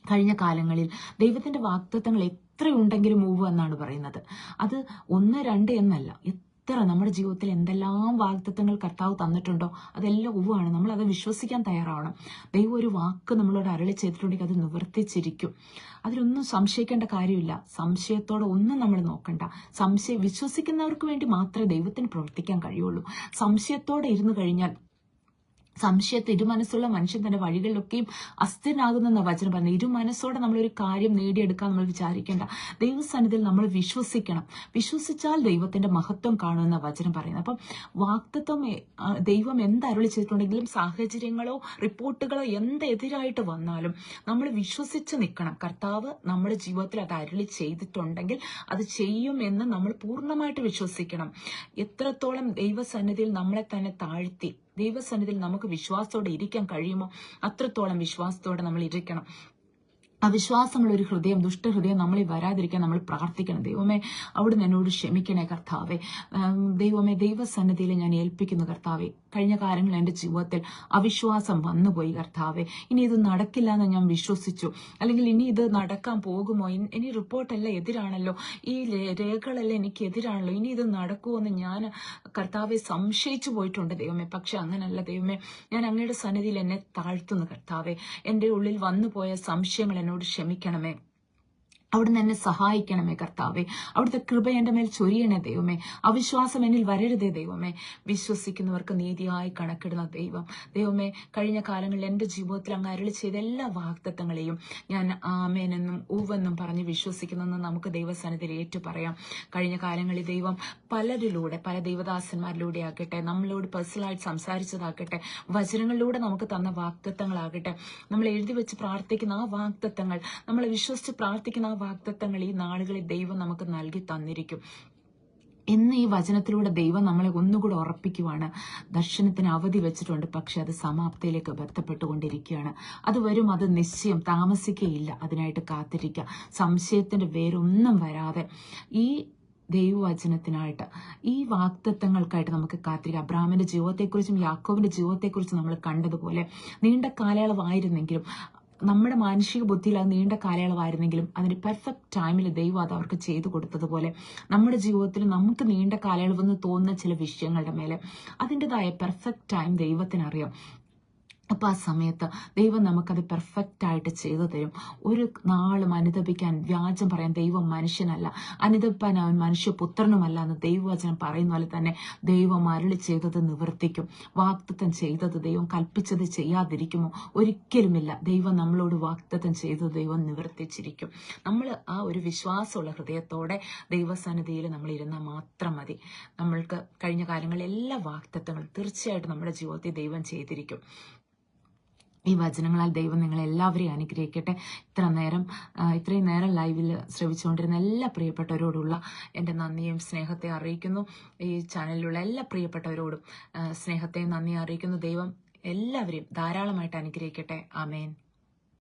A: കഴിഞ്ഞ കാലങ്ങളിൽ ദൈവത്തിന്റെ വാഗ്ദത്തങ്ങൾ എത്രയുണ്ടെങ്കിലും ഉവ്വ് എന്നാണ് പറയുന്നത്. അത് 1, 2 എന്നല്ല. എത്ര നമ്മുടെ ജീവിതത്തിൽ എന്തെല്ലാം വാഗ്ദത്തങ്ങൾ കർത്താവ് തന്നിട്ടുണ്ടോ അതെല്ലാം ഉവ്വാണ്. നമ്മൾ അത് വിശ്വസിക്കാൻ തയ്യാറാവണം. ദൈവം ഒരു വാക്ക് നമ്മളോട് അരുളി ചെയ്തിട്ടുണ്ടെങ്കിൽ അത് നിവർത്തിച്ചിരിക്കും. അതിലൊന്നും സംശയിക്കേണ്ട കാര്യമില്ല. സംശയത്തോടെ ഒന്നും നമ്മൾ നോക്കണ്ട. വിശ്വസിക്കുന്നവർക്ക് വേണ്ടി മാത്രമേ ദൈവത്തിന് പ്രവർത്തിക്കാൻ കഴിയുള്ളൂ. സംശയത്തോടെ ഇരുന്നു കഴിഞ്ഞാൽ, സംശയത്തെ ഇരുമനസ്സുള്ള മനുഷ്യൻ തന്റെ വഴികളിലൊക്കെയും അസ്ഥിരനാകുന്ന വചനം പറഞ്ഞു. ഇരുമനസ്സോടെ നമ്മളൊരു കാര്യം നേടിയെടുക്കാൻ നമ്മൾ വിചാരിക്കേണ്ട. ദൈവസന്നിധിയിൽ നമ്മൾ വിശ്വസിക്കണം. വിശ്വസിച്ചാൽ ദൈവത്തിന്റെ മഹത്വം കാണുമെന്ന വചനം പറയുന്നത്. അപ്പം വാഗ്ദത്തം ദൈവം എന്തരുളി ചെയ്തിട്ടുണ്ടെങ്കിലും സാഹചര്യങ്ങളോ റിപ്പോർട്ടുകളോ എന്തെതിരായിട്ട് വന്നാലും നമ്മൾ വിശ്വസിച്ച് നിൽക്കണം. കർത്താവ് നമ്മുടെ ജീവിതത്തിൽ അത് അരുളി ചെയ്തിട്ടുണ്ടെങ്കിൽ അത് ചെയ്യുമെന്ന് നമ്മൾ പൂർണ്ണമായിട്ട് വിശ്വസിക്കണം. എത്രത്തോളം ദൈവസന്നിധിയിൽ നമ്മളെ തന്നെ താഴ്ത്തി ദൈവസന്നിധിയിൽ നമുക്ക് വിശ്വാസത്തോടെ ഇരിക്കാൻ കഴിയുമോ അത്രത്തോളം വിശ്വാസത്തോടെ നമ്മൾ ഇരിക്കണം. അവിശ്വാസമുള്ള ഒരു ഹൃദയം, ദുഷ്ടഹൃദയം നമ്മളിൽ വരാതിരിക്കാൻ നമ്മൾ പ്രാർത്ഥിക്കണം. ദൈവമേ, അവിടുന്ന് എന്നോട് ക്ഷമിക്കണേ കർത്താവെ. ദൈവമേ, ദൈവസന്നിധിയിൽ ഞാൻ ഏൽപ്പിക്കുന്നു കർത്താവെ. കഴിഞ്ഞ കാലങ്ങളിൽ എൻ്റെ ജീവിതത്തിൽ അവിശ്വാസം വന്നുപോയി കർത്താവെ. ഇനി ഇത് നടക്കില്ല എന്ന് ഞാൻ വിശ്വസിച്ചു, അല്ലെങ്കിൽ ഇനി ഇത് നടക്കാൻ പോകുമോ, ഇനി റിപ്പോർട്ടെല്ലാം എതിരാണല്ലോ, ഈ രേഖകളെല്ലാം എനിക്ക് എതിരാണല്ലോ, ഇനി ഇത് നടക്കുമോ എന്ന് ഞാൻ കർത്താവെ സംശയിച്ചു പോയിട്ടുണ്ട് ദൈവമേ. പക്ഷെ അങ്ങനല്ല ദൈവമേ, ഞാൻ അങ്ങയുടെ സന്നിധിയിൽ എന്നെ താഴ്ത്തുന്നു കർത്താവെ. എൻ്റെ ഉള്ളിൽ വന്നുപോയ സംശയങ്ങൾ എന്നോട് ക്ഷമിക്കണമേ. അവിടുന്ന് എന്നെ സഹായിക്കണമേ കർത്താവെ. അവിടുത്തെ കൃപ എൻ്റെ മേൽ ചൊരിയണേ ദൈവമേ. അവിശ്വാസം എന്നിൽ വരരുതേ ദൈവമേ. വിശ്വസിക്കുന്നവർക്ക് നീതിയായി കണക്കിടുന്ന ദൈവമേ, കഴിഞ്ഞ കാലങ്ങളിൽ എൻ്റെ ജീവിതത്തിൽ അങ്ങ് അരുളി ചെയ്ത എല്ലാ വാഗ്ദത്തങ്ങളെയും ഞാൻ ആമേനെന്നും ഉവ്വെന്നും പറഞ്ഞ് വിശ്വസിക്കുന്നെന്ന് നമുക്ക് ദൈവസന്നിധിയിൽ ഏറ്റു പറയാം. കഴിഞ്ഞ കാലങ്ങളിൽ ദൈവം പലരിലൂടെ, പല ദൈവദാസന്മാരിലൂടെ ആകട്ടെ, നമ്മളോട് പേഴ്സണലായിട്ട് സംസാരിച്ചതാകട്ടെ, വചനങ്ങളിലൂടെ നമുക്ക് തന്ന വാഗ്ദത്തങ്ങളാകട്ടെ, നമ്മൾ എഴുതി വെച്ച് പ്രാർത്ഥിക്കുന്ന ആ വാഗ്ദത്തങ്ങൾ, നമ്മളെ വിശ്വസിച്ച് പ്രാർത്ഥിക്കുന്ന ആ വാഗ്ദത്തങ്ങൾ ഈ നാളുകളിൽ ദൈവം നമുക്ക് നൽകി തന്നിരിക്കും. ഇന്ന് ഈ വചനത്തിലൂടെ ദൈവം നമ്മളെ ഒന്നുകൂടെ ഉറപ്പിക്കുവാണ്. ദർശനത്തിന് അവധി വെച്ചിട്ടുണ്ട്, പക്ഷെ അത് സമാപ്തിയിലേക്ക് ബന്ധപ്പെട്ടുകൊണ്ടിരിക്കുകയാണ്. അത് വരും, അത് നിശ്ചയം, താമസിക്കുകയില്ല. അതിനായിട്ട് കാത്തിരിക്കുക. സംശയത്തിന്റെ വേരൊന്നും വരാതെ ഈ ദൈവവചനത്തിനായിട്ട്, ഈ വാഗ്ദത്തങ്ങൾക്കായിട്ട് നമുക്ക് കാത്തിരിക്കാം. അബ്രാഹാമിന്റെ ജീവിതത്തെക്കുറിച്ചും യാക്കോബിന്റെ ജീവിതത്തെക്കുറിച്ചും നമ്മൾ കണ്ടതുപോലെ നീണ്ട കാലയളവായിരുന്നെങ്കിലും, നമ്മുടെ മാനുഷിക ബുദ്ധിയിൽ അത് നീണ്ട കാലയളവായിരുന്നെങ്കിലും അതിന്റെ പെർഫെക്റ്റ് ടൈമിൽ ദൈവം അത് അവർക്ക് ചെയ്തു കൊടുത്തതുപോലെ നമ്മുടെ ജീവിതത്തിൽ നമുക്ക് നീണ്ട കാലയളവെന്ന് തോന്നുന്ന ചില വിഷയങ്ങളുടെ മേലെ അതിൻ്റെതായ പെർഫെക്റ്റ് ടൈം ദൈവത്തിനറിയാം. അപ്പം ആ സമയത്ത് ദൈവം നമുക്കത് പെർഫെക്റ്റ് ആയിട്ട് ചെയ്തു തരും. ഒരു നാളും അനുതപിക്കാൻ, വ്യാജം പറയാൻ ദൈവം മനുഷ്യനല്ല, അനുതപിപ്പാൻ അവൻ മനുഷ്യപുത്രനുമല്ല എന്ന് ദൈവവചനം പറയുന്ന പോലെ തന്നെ ദൈവം അരുളി ചെയ്തത് നിവർത്തിക്കും. വാഗ്ദത്തം ചെയ്തത് ദൈവം കൽപ്പിച്ചത് ചെയ്യാതിരിക്കുമോ? ഒരിക്കലുമില്ല. ദൈവം നമ്മളോട് വാഗ്ദത്തം ചെയ്തത് ദൈവം നിവർത്തിച്ചിരിക്കും. നമ്മൾ ആ ഒരു വിശ്വാസമുള്ള ഹൃദയത്തോടെ ദൈവസന്നിധിയിൽ നമ്മൾ ഇരുന്നാൽ മാത്രം മതി. നമ്മൾക്ക് കഴിഞ്ഞ കാലങ്ങളിൽ എല്ലാ വാഗ്ദത്തങ്ങളും തീർച്ചയായിട്ടും നമ്മുടെ ജീവിതത്തിൽ ദൈവം ചെയ്തിരിക്കും. ഈ വചനങ്ങളാൽ ദൈവം നിങ്ങളെ എല്ലാവരെയും അനുഗ്രഹിക്കട്ടെ. ഇത്രയും നേരം ലൈവിൽ ശ്രവിച്ചുകൊണ്ടിരുന്ന എല്ലാ പ്രിയപ്പെട്ടവരോടുള്ള എൻ്റെ നന്ദിയും സ്നേഹത്തെ അറിയിക്കുന്നു. ഈ ചാനലിലുള്ള എല്ലാ പ്രിയപ്പെട്ടവരോടും സ്നേഹത്തെയും നന്ദിയും അറിയിക്കുന്നു. ദൈവം എല്ലാവരെയും ധാരാളമായിട്ട് അനുഗ്രഹിക്കട്ടെ. ആമേൻ.